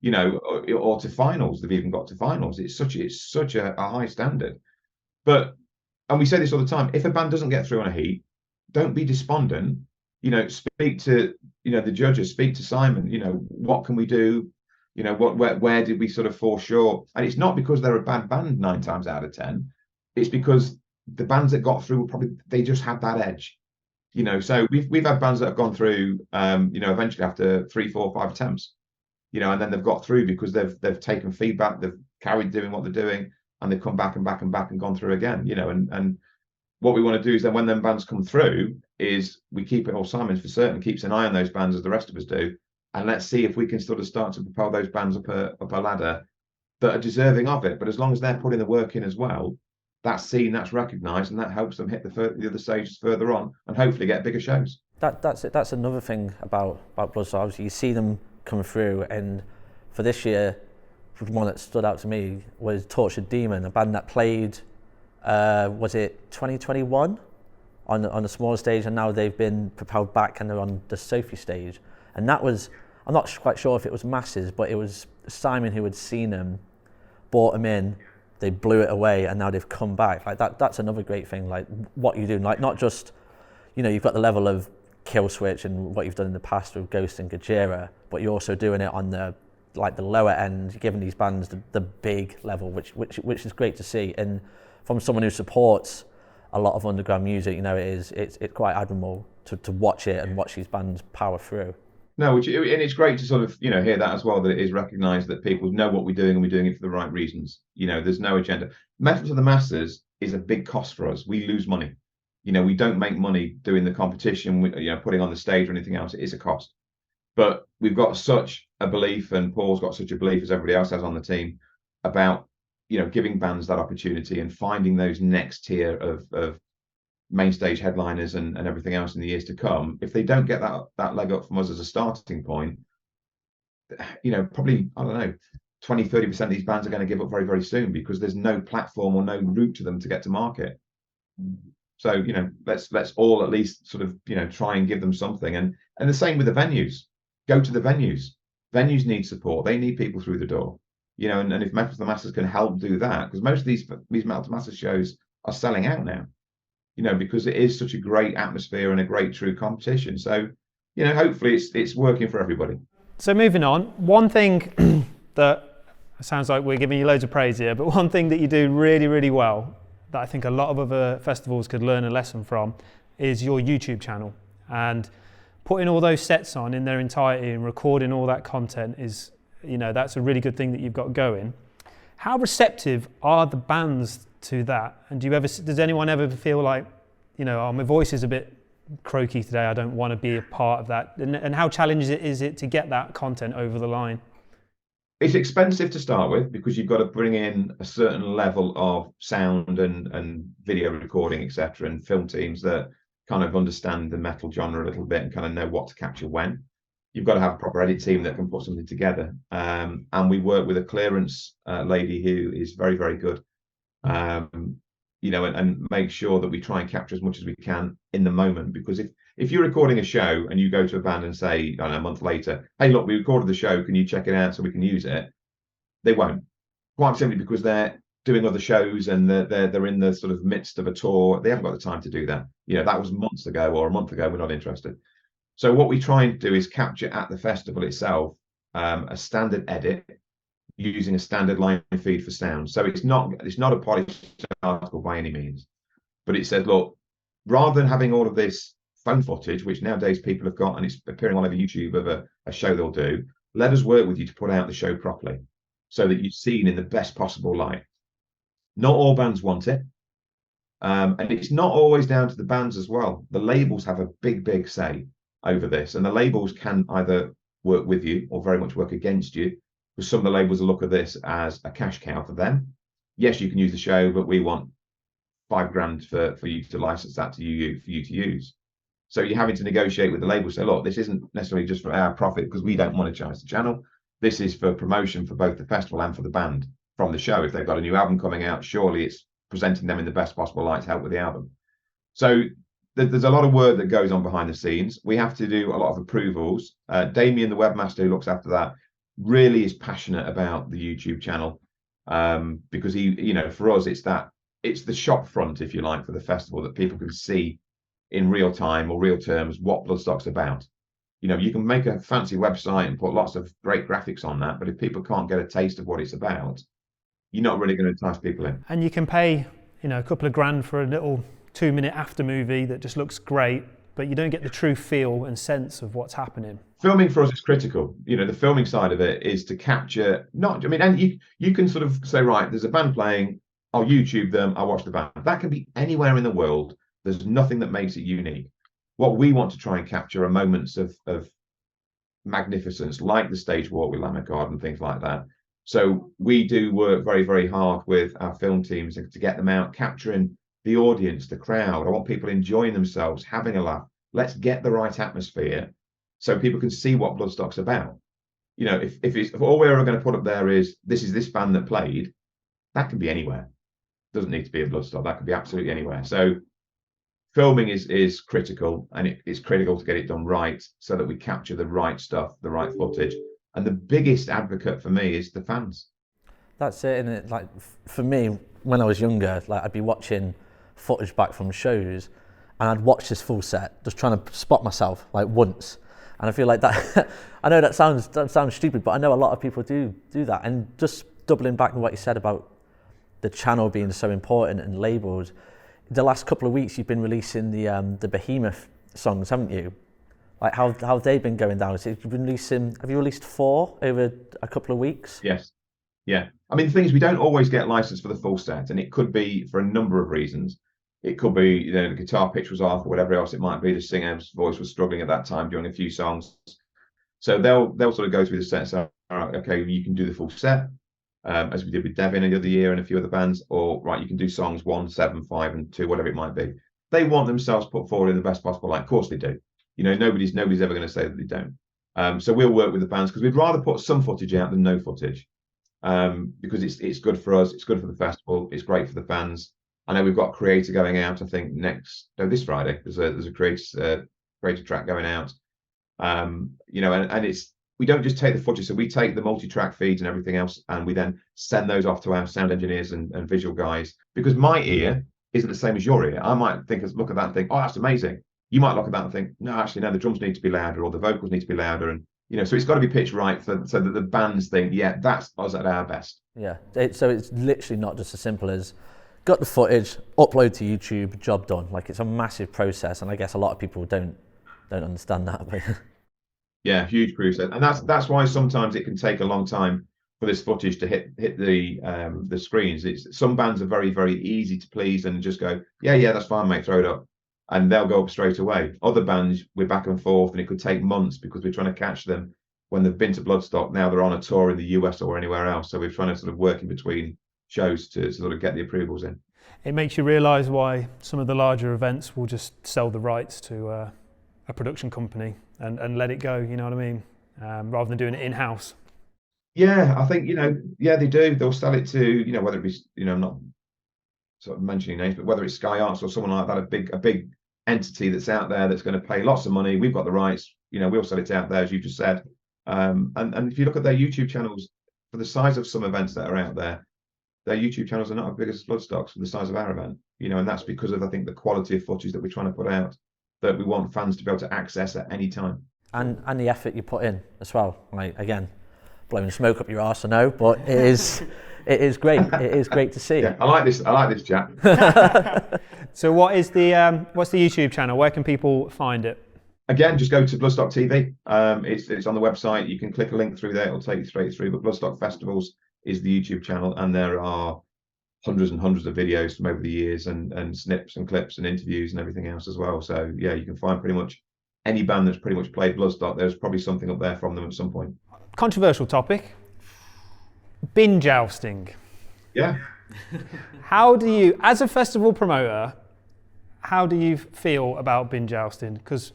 or to finals. They've even got to finals. It's such a high standard. And we say this all the time, if a band doesn't get through on a heat, don't be despondent. Speak to, the judges, speak to Simon, what can we do? Where did we sort of fall short? And it's not because they're a bad band 9 times out of 10. It's because the bands that got through they just had that edge. So we've had bands that have gone through, eventually after 3, 4, 5 attempts, and then they've got through because they've taken feedback, they've carried doing what they're doing, and they've come back and back and back and gone through again, and what we want to do is then when them bands come through is we keep it, or Simon for certain keeps an eye on those bands as the rest of us do, and let's see if we can sort of start to propel those bands up a ladder that are deserving of it. But as long as they're putting the work in as well, that's seen, that's recognised, and that helps them hit the other stages further on and hopefully get bigger shows. That's it. That's another thing about Bloodstock. Obviously, you see them come through, and for this year, one that stood out to me was Tortured Demon, a band that played, was it 2021 on a smaller stage, and now they've been propelled back and they're on the Sophie stage. And that was, I'm not quite sure if it was Masses, but it was Simon who had seen them, brought them in, they blew it away, and now they've come back. Like that's another great thing, like what you're doing, like not just, you've got the level of Kill Switch and what you've done in the past with Ghost and Gojira, but you're also doing it on the lower end, giving these bands the big level, which is great to see. And from someone who supports a lot of underground music, it's quite admirable to watch it and watch these bands power through. No, and it's great to sort of hear that as well, that it is recognised that people know what we're doing and we're doing it for the right reasons. There's no agenda. Metal to the Masses is a big cost for us. We lose money. We don't make money doing the competition, putting on the stage or anything else. It is a cost. But we've got such a belief, and Paul's got such a belief, as everybody else has on the team, about giving bands that opportunity and finding those next tier of main stage headliners and everything else in the years to come. If they don't get that leg up from us as a starting point, probably, I don't know, 20-30% of these bands are going to give up very, very soon because there's no platform or no route to them to get to market. So let's all at least sort of try and give them something, and the same with the venues. Go to the venues. Venues need support. They need people through the door. And if Metal to the Masses can help do that, because most of these Metal to Masses shows are selling out now, because it is such a great atmosphere and a great true competition. So, hopefully it's working for everybody. So moving on, one thing that sounds like we're giving you loads of praise here, but one thing that you do really, really well that I think a lot of other festivals could learn a lesson from is your YouTube channel. And putting all those sets on in their entirety and recording all that content is, that's a really good thing that you've got going. How receptive are the bands to that? And does anyone ever feel like, oh, my voice is a bit croaky today, I don't want to be a part of that? And how challenging is it to get that content over the line? It's expensive to start with because you've got to bring in a certain level of sound and video recording, etc., and film teams that kind of understand the metal genre a little bit and kind of know what to capture when. You've got to have a proper edit team that can put something together. And we work with a clearance lady who is very, very good. and make sure that we try and capture as much as we can in the moment. Because if you're recording a show and you go to a band and say, I don't know, a month later, hey, look, we recorded the show, can you check it out so we can use it? They won't. Quite simply because they're doing other shows and they're in the sort of midst of a tour. They haven't got the time to do that. That was months ago or a month ago. We're not interested. So what we try and do is capture at the festival itself a standard edit using a standard line feed for sound. So it's not a polished article by any means, but it says, look, rather than having all of this phone footage, which nowadays people have got and it's appearing all over YouTube of a show they'll do, let us work with you to put out the show properly so that you're seen in the best possible light. Not all bands want it. And it's not always down to the bands as well. The labels have a big say over this, and the labels can either work with you or very much work against you, because some of the labels will look at this as a cash cow for them. Yes, you can use the show, but we want $5,000 for you to license that to you for you to use. So you're having to negotiate with the label, say, look, this isn't necessarily just for our profit because we don't monetize the channel. This is for promotion for both the festival and for the band from the show. If they've got a new album coming out, surely it's presenting them in the best possible light to help with the album. So there's a lot of work that goes on behind the scenes. We have to do a lot of approvals. Damien, the webmaster who looks after that, really is passionate about the YouTube channel because for us, it's the shop front, if you like, for the festival, that people can see in real time or real terms what Bloodstock's about. You can make a fancy website and put lots of great graphics on that, but if people can't get a taste of what it's about, you're not really going to entice people in. And you can pay, a couple of grand for a little 2-minute after movie that just looks great, but you don't get the true feel and sense of what's happening. Filming for us is critical. The filming side of it is to capture and you can sort of say, right, there's a band playing, I'll YouTube them, I'll watch the band. That can be anywhere in the world. There's nothing that makes it unique. What we want to try and capture are moments of magnificence, like the stage walk with Lamacard and things like that. So we do work very, very hard with our film teams to get them out, capturing the audience, the crowd. I want people enjoying themselves, having a laugh. Let's get the right atmosphere so people can see what Bloodstock's about. If all we're ever going to put up there is this band that played, that can be anywhere. It doesn't need to be a Bloodstock. That could be absolutely anywhere. So filming is critical, and it's critical to get it done right so that we capture the right stuff, the right footage. And the biggest advocate for me is the fans. That's it, and it, like for me, when I was younger, like I'd be watching footage back from shows, and I'd watch this full set, just trying to spot myself like once. And I feel like that. I know that sounds stupid, but I know a lot of people do that. And just doubling back on what you said about the channel being so important and labels. The last couple of weeks, you've been releasing the Behemoth songs, haven't you? Like how have they been going down? So have you released 4 over a couple of weeks? Yes. Yeah. I mean, the thing is, we don't always get licensed for the full set, and it could be for a number of reasons. It could be, the guitar pitch was off or whatever else it might be. The singer's voice was struggling at that time during a few songs. So they'll sort of go through the set. So, all right, okay, you can do the full set, as we did with Devin the other year and a few other bands, or right, you can do songs 1, 7, 5, and 2, whatever it might be. They want themselves put forward in the best possible light. Of course they do. Nobody's ever going to say that they don't. So we'll work with the bands because we'd rather put some footage out than no footage, because it's good for us, it's good for the festival, it's great for the fans. I know we've got Creator going out. I think this Friday there's a Creator track going out. And it's, we don't just take the footage, so we take the multi-track feeds and everything else, and we then send those off to our sound engineers and visual guys, because my ear isn't the same as your ear. I might look at that and think, oh, that's amazing. You might look at that and think, no, actually, no, the drums need to be louder or the vocals need to be louder. And, so it's got to be pitched right so that the bands think, yeah, that's us at our best. Yeah. So it's literally not just as simple as got the footage, upload to YouTube, job done. Like, it's a massive process. And I guess a lot of people don't understand that. Yeah, huge process. And that's why sometimes it can take a long time for this footage to hit the screens. Some bands are very, very easy to please and just go, yeah, that's fine, mate, throw it up. And they'll go up straight away. Other bands, we're back and forth, and it could take months because we're trying to catch them when they've been to Bloodstock. Now they're on a tour in the US or anywhere else. So we're trying to sort of work in between shows to sort of get the approvals in. It makes you realise why some of the larger events will just sell the rights to a production company and let it go, you know what I mean? Rather than doing it in-house. Yeah, I think, they do. They'll sell it to, whether it be, not sort of mentioning names, but whether it's Sky Arts or someone like that, a big entity that's out there that's going to pay lots of money. We've got the rights, we'll sell it out there, as you just said. And if you look at their YouTube channels, for the size of some events that are out there, their YouTube channels are not as big as Bloodstocks for the size of our event, and that's because of, I think, the quality of footage that we're trying to put out, that we want fans to be able to access at any time. And the effort you put in as well. Like, again, blowing smoke up your arse, I know, but it is great. It is great to see. Yeah, I like this chat. So what's the YouTube channel? Where can people find it? Again, just go to Bloodstock TV. It's on the website. You can click a link through there. It'll take you straight through. But Bloodstock Festivals is the YouTube channel, and there are hundreds and hundreds of videos from over the years, and snips and clips and interviews and everything else as well. So yeah, you can find pretty much any band that's pretty much played Bloodstock. There's probably something up there from them at some point. Controversial topic. Bin jousting. Yeah. How do you, as a festival promoter, how do you feel about bin jousting? Because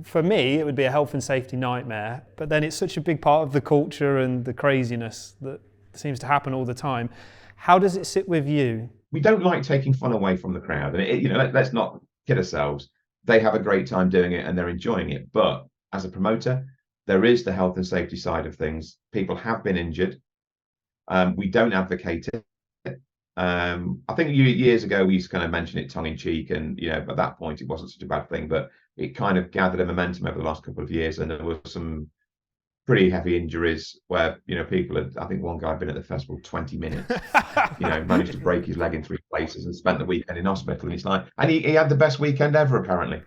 for me, it would be a health and safety nightmare, but then it's such a big part of the culture and the craziness that seems to happen all the time. How does it sit with you? We don't like taking fun away from the crowd, and let's not kid ourselves. They have a great time doing it and they're enjoying it, but as a promoter, there is the health and safety side of things. People have been injured. We don't advocate it. I think years ago we used to kind of mention it tongue in cheek, and at that point it wasn't such a bad thing, but it kind of gathered a momentum over the last couple of years, and there were some pretty heavy injuries where people had, I think one guy had been at the festival 20 minutes, managed to break his leg in 3 places and spent the weekend in hospital, and he's like, and he had the best weekend ever apparently.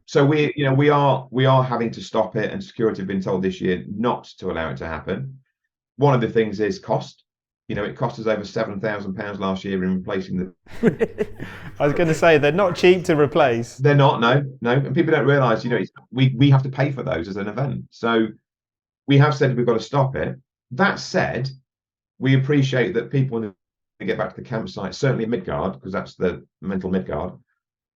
So we are having to stop it, and security have been told this year not to allow it to happen. One of the things is cost. It cost us over £7,000 last year in replacing the. I was going to say, they're not cheap to replace. They're not, no, and people don't realise, we have to pay for those as an event. So we have said we've got to stop it. That said, we appreciate that people, when they get back to the campsite, certainly at Midgard, because that's the mental Midgard,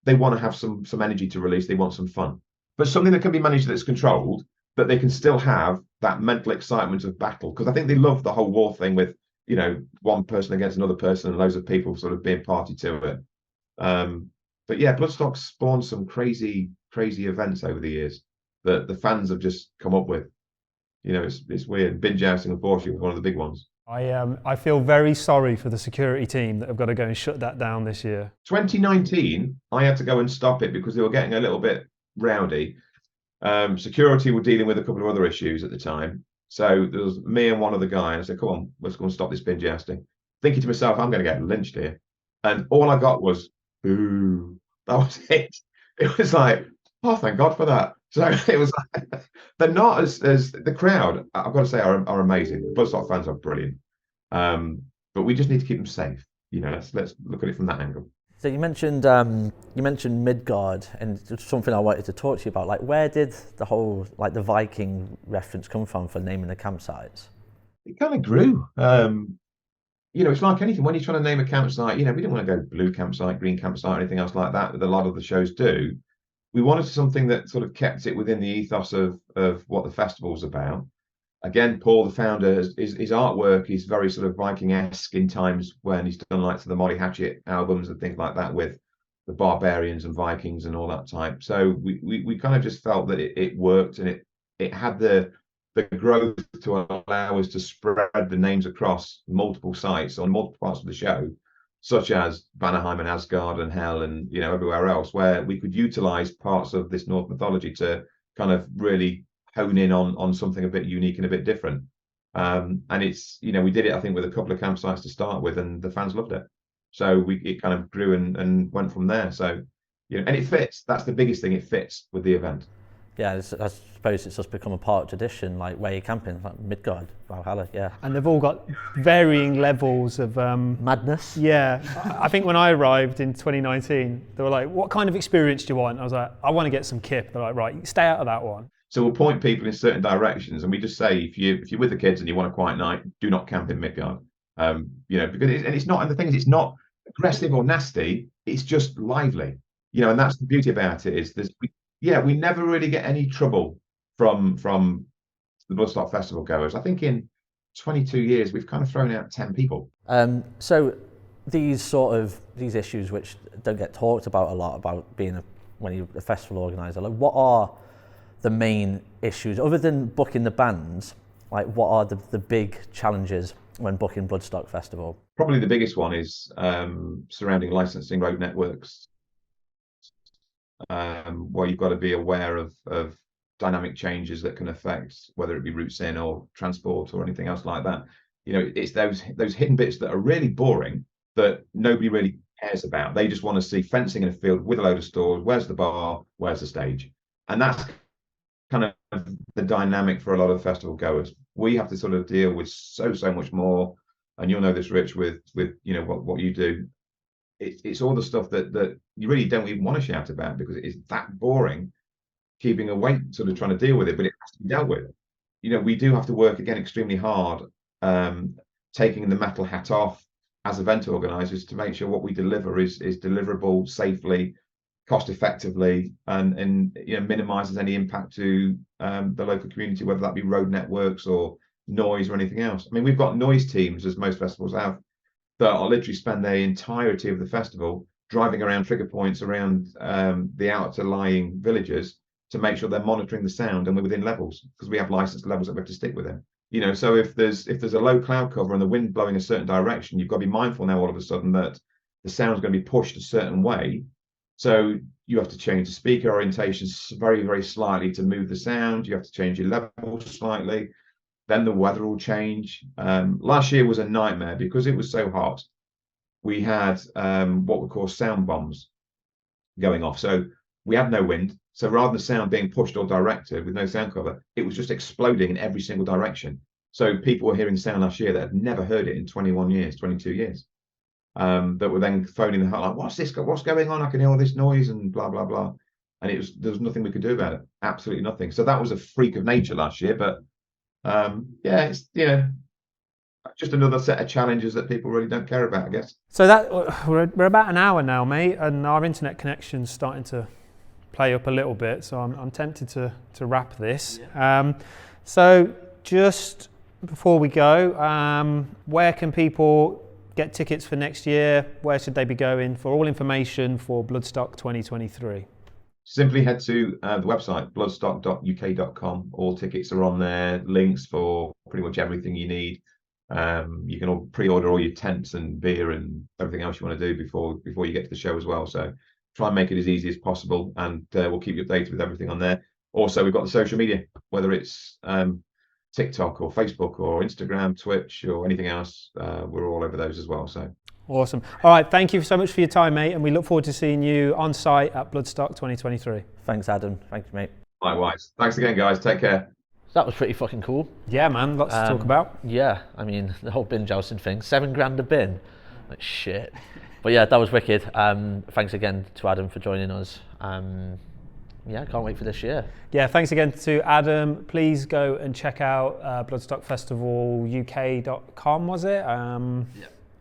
they want to have some energy to release. They want some fun, but something that can be managed, that's controlled, that they can still have that mental excitement of battle. Because I think they love the whole war thing with, one person against another person and loads of people sort of being party to it. But yeah, Bloodstock spawned some crazy events over the years that the fans have just come up with. It's weird. Bin jousting, unfortunately, was one of the big ones. I feel very sorry for the security team that have got to go and shut that down this year. 2019, I had to go and stop it because they were getting a little bit rowdy. Security were dealing with a couple of other issues at the time. So there was me and one other guy, and I said, come on, let's go and stop this bin jousting. Thinking to myself, I'm going to get lynched here. And all I got was, ooh, that was it. It was like, oh, thank God for that. So it was like, they're not as the crowd, I've got to say, are amazing. The Bloodstock fans are brilliant. But we just need to keep them safe. Let's look at it from that angle. So you mentioned Midgard, and it's something I wanted to talk to you about. Like, where did the whole the Viking reference come from for naming the campsites? It kind of grew. It's like anything. When you're trying to name a campsite, we didn't want to go blue campsite, green campsite, or anything else like that a lot of the shows do. We wanted something that sort of kept it within the ethos of what the festival's about. Again, Paul, the founder, his artwork is very sort of Viking-esque in times when he's done the Molly Hatchet albums and things like that with the barbarians and Vikings and all that type. So we kind of just felt that it worked, and it had the growth to allow us to spread the names across multiple sites on multiple parts of the show, such as Vanaheim and Asgard and Hell and everywhere else, where we could utilize parts of this Norse mythology to kind of really hone in on something a bit unique and a bit different. And it's, we did it, I think, with a couple of campsites to start with, and the fans loved it. So it kind of grew and went from there. So, and it fits. That's the biggest thing. It fits with the event. Yeah, I suppose it's just become a part of tradition, like where you're camping, like Midgard, Valhalla, yeah. And they've all got varying levels of... madness? Yeah. I think when I arrived in 2019, they were like, what kind of experience do you want? I was like, I want to get some kip. They're like, right, stay out of that one. So we'll point people in certain directions, and we just say, if you're with the kids and you want a quiet night, do not camp in Midgard. Because it's not, and the thing is, it's not aggressive or nasty. It's just lively, and that's the beauty about it. Is we never really get any trouble from the Bloodstock Festival goers. I think in 22 years we've kind of thrown out 10 people. So these issues which don't get talked about a lot about being when you're a festival organizer, like what are the main issues other than booking the bands? Like what are the big challenges when booking Bloodstock Festival? Probably the biggest one is surrounding licensing road networks, where you've got to be aware of dynamic changes that can affect whether it be routes in or transport or anything else like that. You know, it's those hidden bits that are really boring that nobody really cares about. They just want to see fencing in a field with a load of stores. Where's the bar? Where's the stage? And that's kind of the dynamic for a lot of festival goers. We have to sort of deal with so much more. And you'll know this, Rich, with you know what you do. It's all the stuff that you really don't even want to shout about because it is that boring. Keeping awake, sort of trying to deal with it, but it has to be dealt with. You know, we do have to work again extremely hard, taking the metal hat off as event organisers to make sure what we deliver is deliverable safely, cost effectively, and you know minimises any impact to the local community, whether that be road networks or noise or anything else. I mean, we've got noise teams, as most festivals have, that are literally spend the entirety of the festival driving around trigger points around the outer lying villages to make sure they're monitoring the sound and we're within levels because we have licensed levels that we have to stick within. You know, so if there's a low cloud cover and the wind blowing a certain direction, you've got to be mindful now all of a sudden that the sound's going to be pushed a certain way. So you have to change the speaker orientations very, very slightly to move the sound. You have to change your levels slightly. Then the weather will change. Last year was a nightmare because it was so hot. We had what we call sound bombs going off. So we had no wind. So rather than the sound being pushed or directed with no sound cover, it was just exploding in every single direction. So people were hearing sound last year that had never heard it in 21 years, 22 years. That were then phoning the hotline, what's this? What's going on? I can hear all this noise and blah, blah, blah. And there was nothing we could do about it. Absolutely nothing. So that was a freak of nature last year. But yeah, it's, you know, just another set of challenges that people really don't care about, I guess. So that we're about an hour now, mate, and our internet connection's starting to play up a little bit, so I'm tempted to wrap this. Yeah. So just before we go, where can people get tickets for next year? Where should they be going for all information for Bloodstock 2023? Simply head to the website, bloodstock.uk.com. All tickets are on there, links for pretty much everything you need. You can all pre-order all your tents and beer and everything else you want to do before you get to the show as well. So try and make it as easy as possible, and we'll keep you updated with everything on there. Also, we've got the social media, whether it's TikTok or Facebook or Instagram, Twitch or anything else. We're all over those as well. So awesome. All right, thank you so much for your time, mate, and we look forward to seeing you on site at Bloodstock 2023. Thanks, Adam. Thank you, mate. Likewise. Thanks again, guys. Take care. That was pretty fucking cool. Yeah, man, lots to talk about. Yeah, I mean, the whole bin jousting thing, $7,000 a bin. Like, shit. But yeah, that was wicked. Thanks again to Adam for joining us. Yeah, can't wait for this year. Yeah, thanks again to Adam. Please go and check out Bloodstock Festival UK.com, was it? Yeah.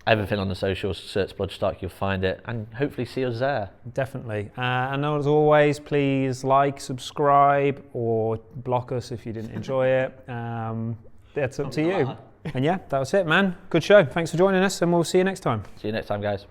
Everything on the socials, search Bloodstock, you'll find it, and hopefully see us there. Definitely. And as always, please like, subscribe, or block us if you didn't enjoy it. That's up to you. And yeah, that was it, man. Good show. Thanks for joining us, and we'll see you next time. See you next time, guys.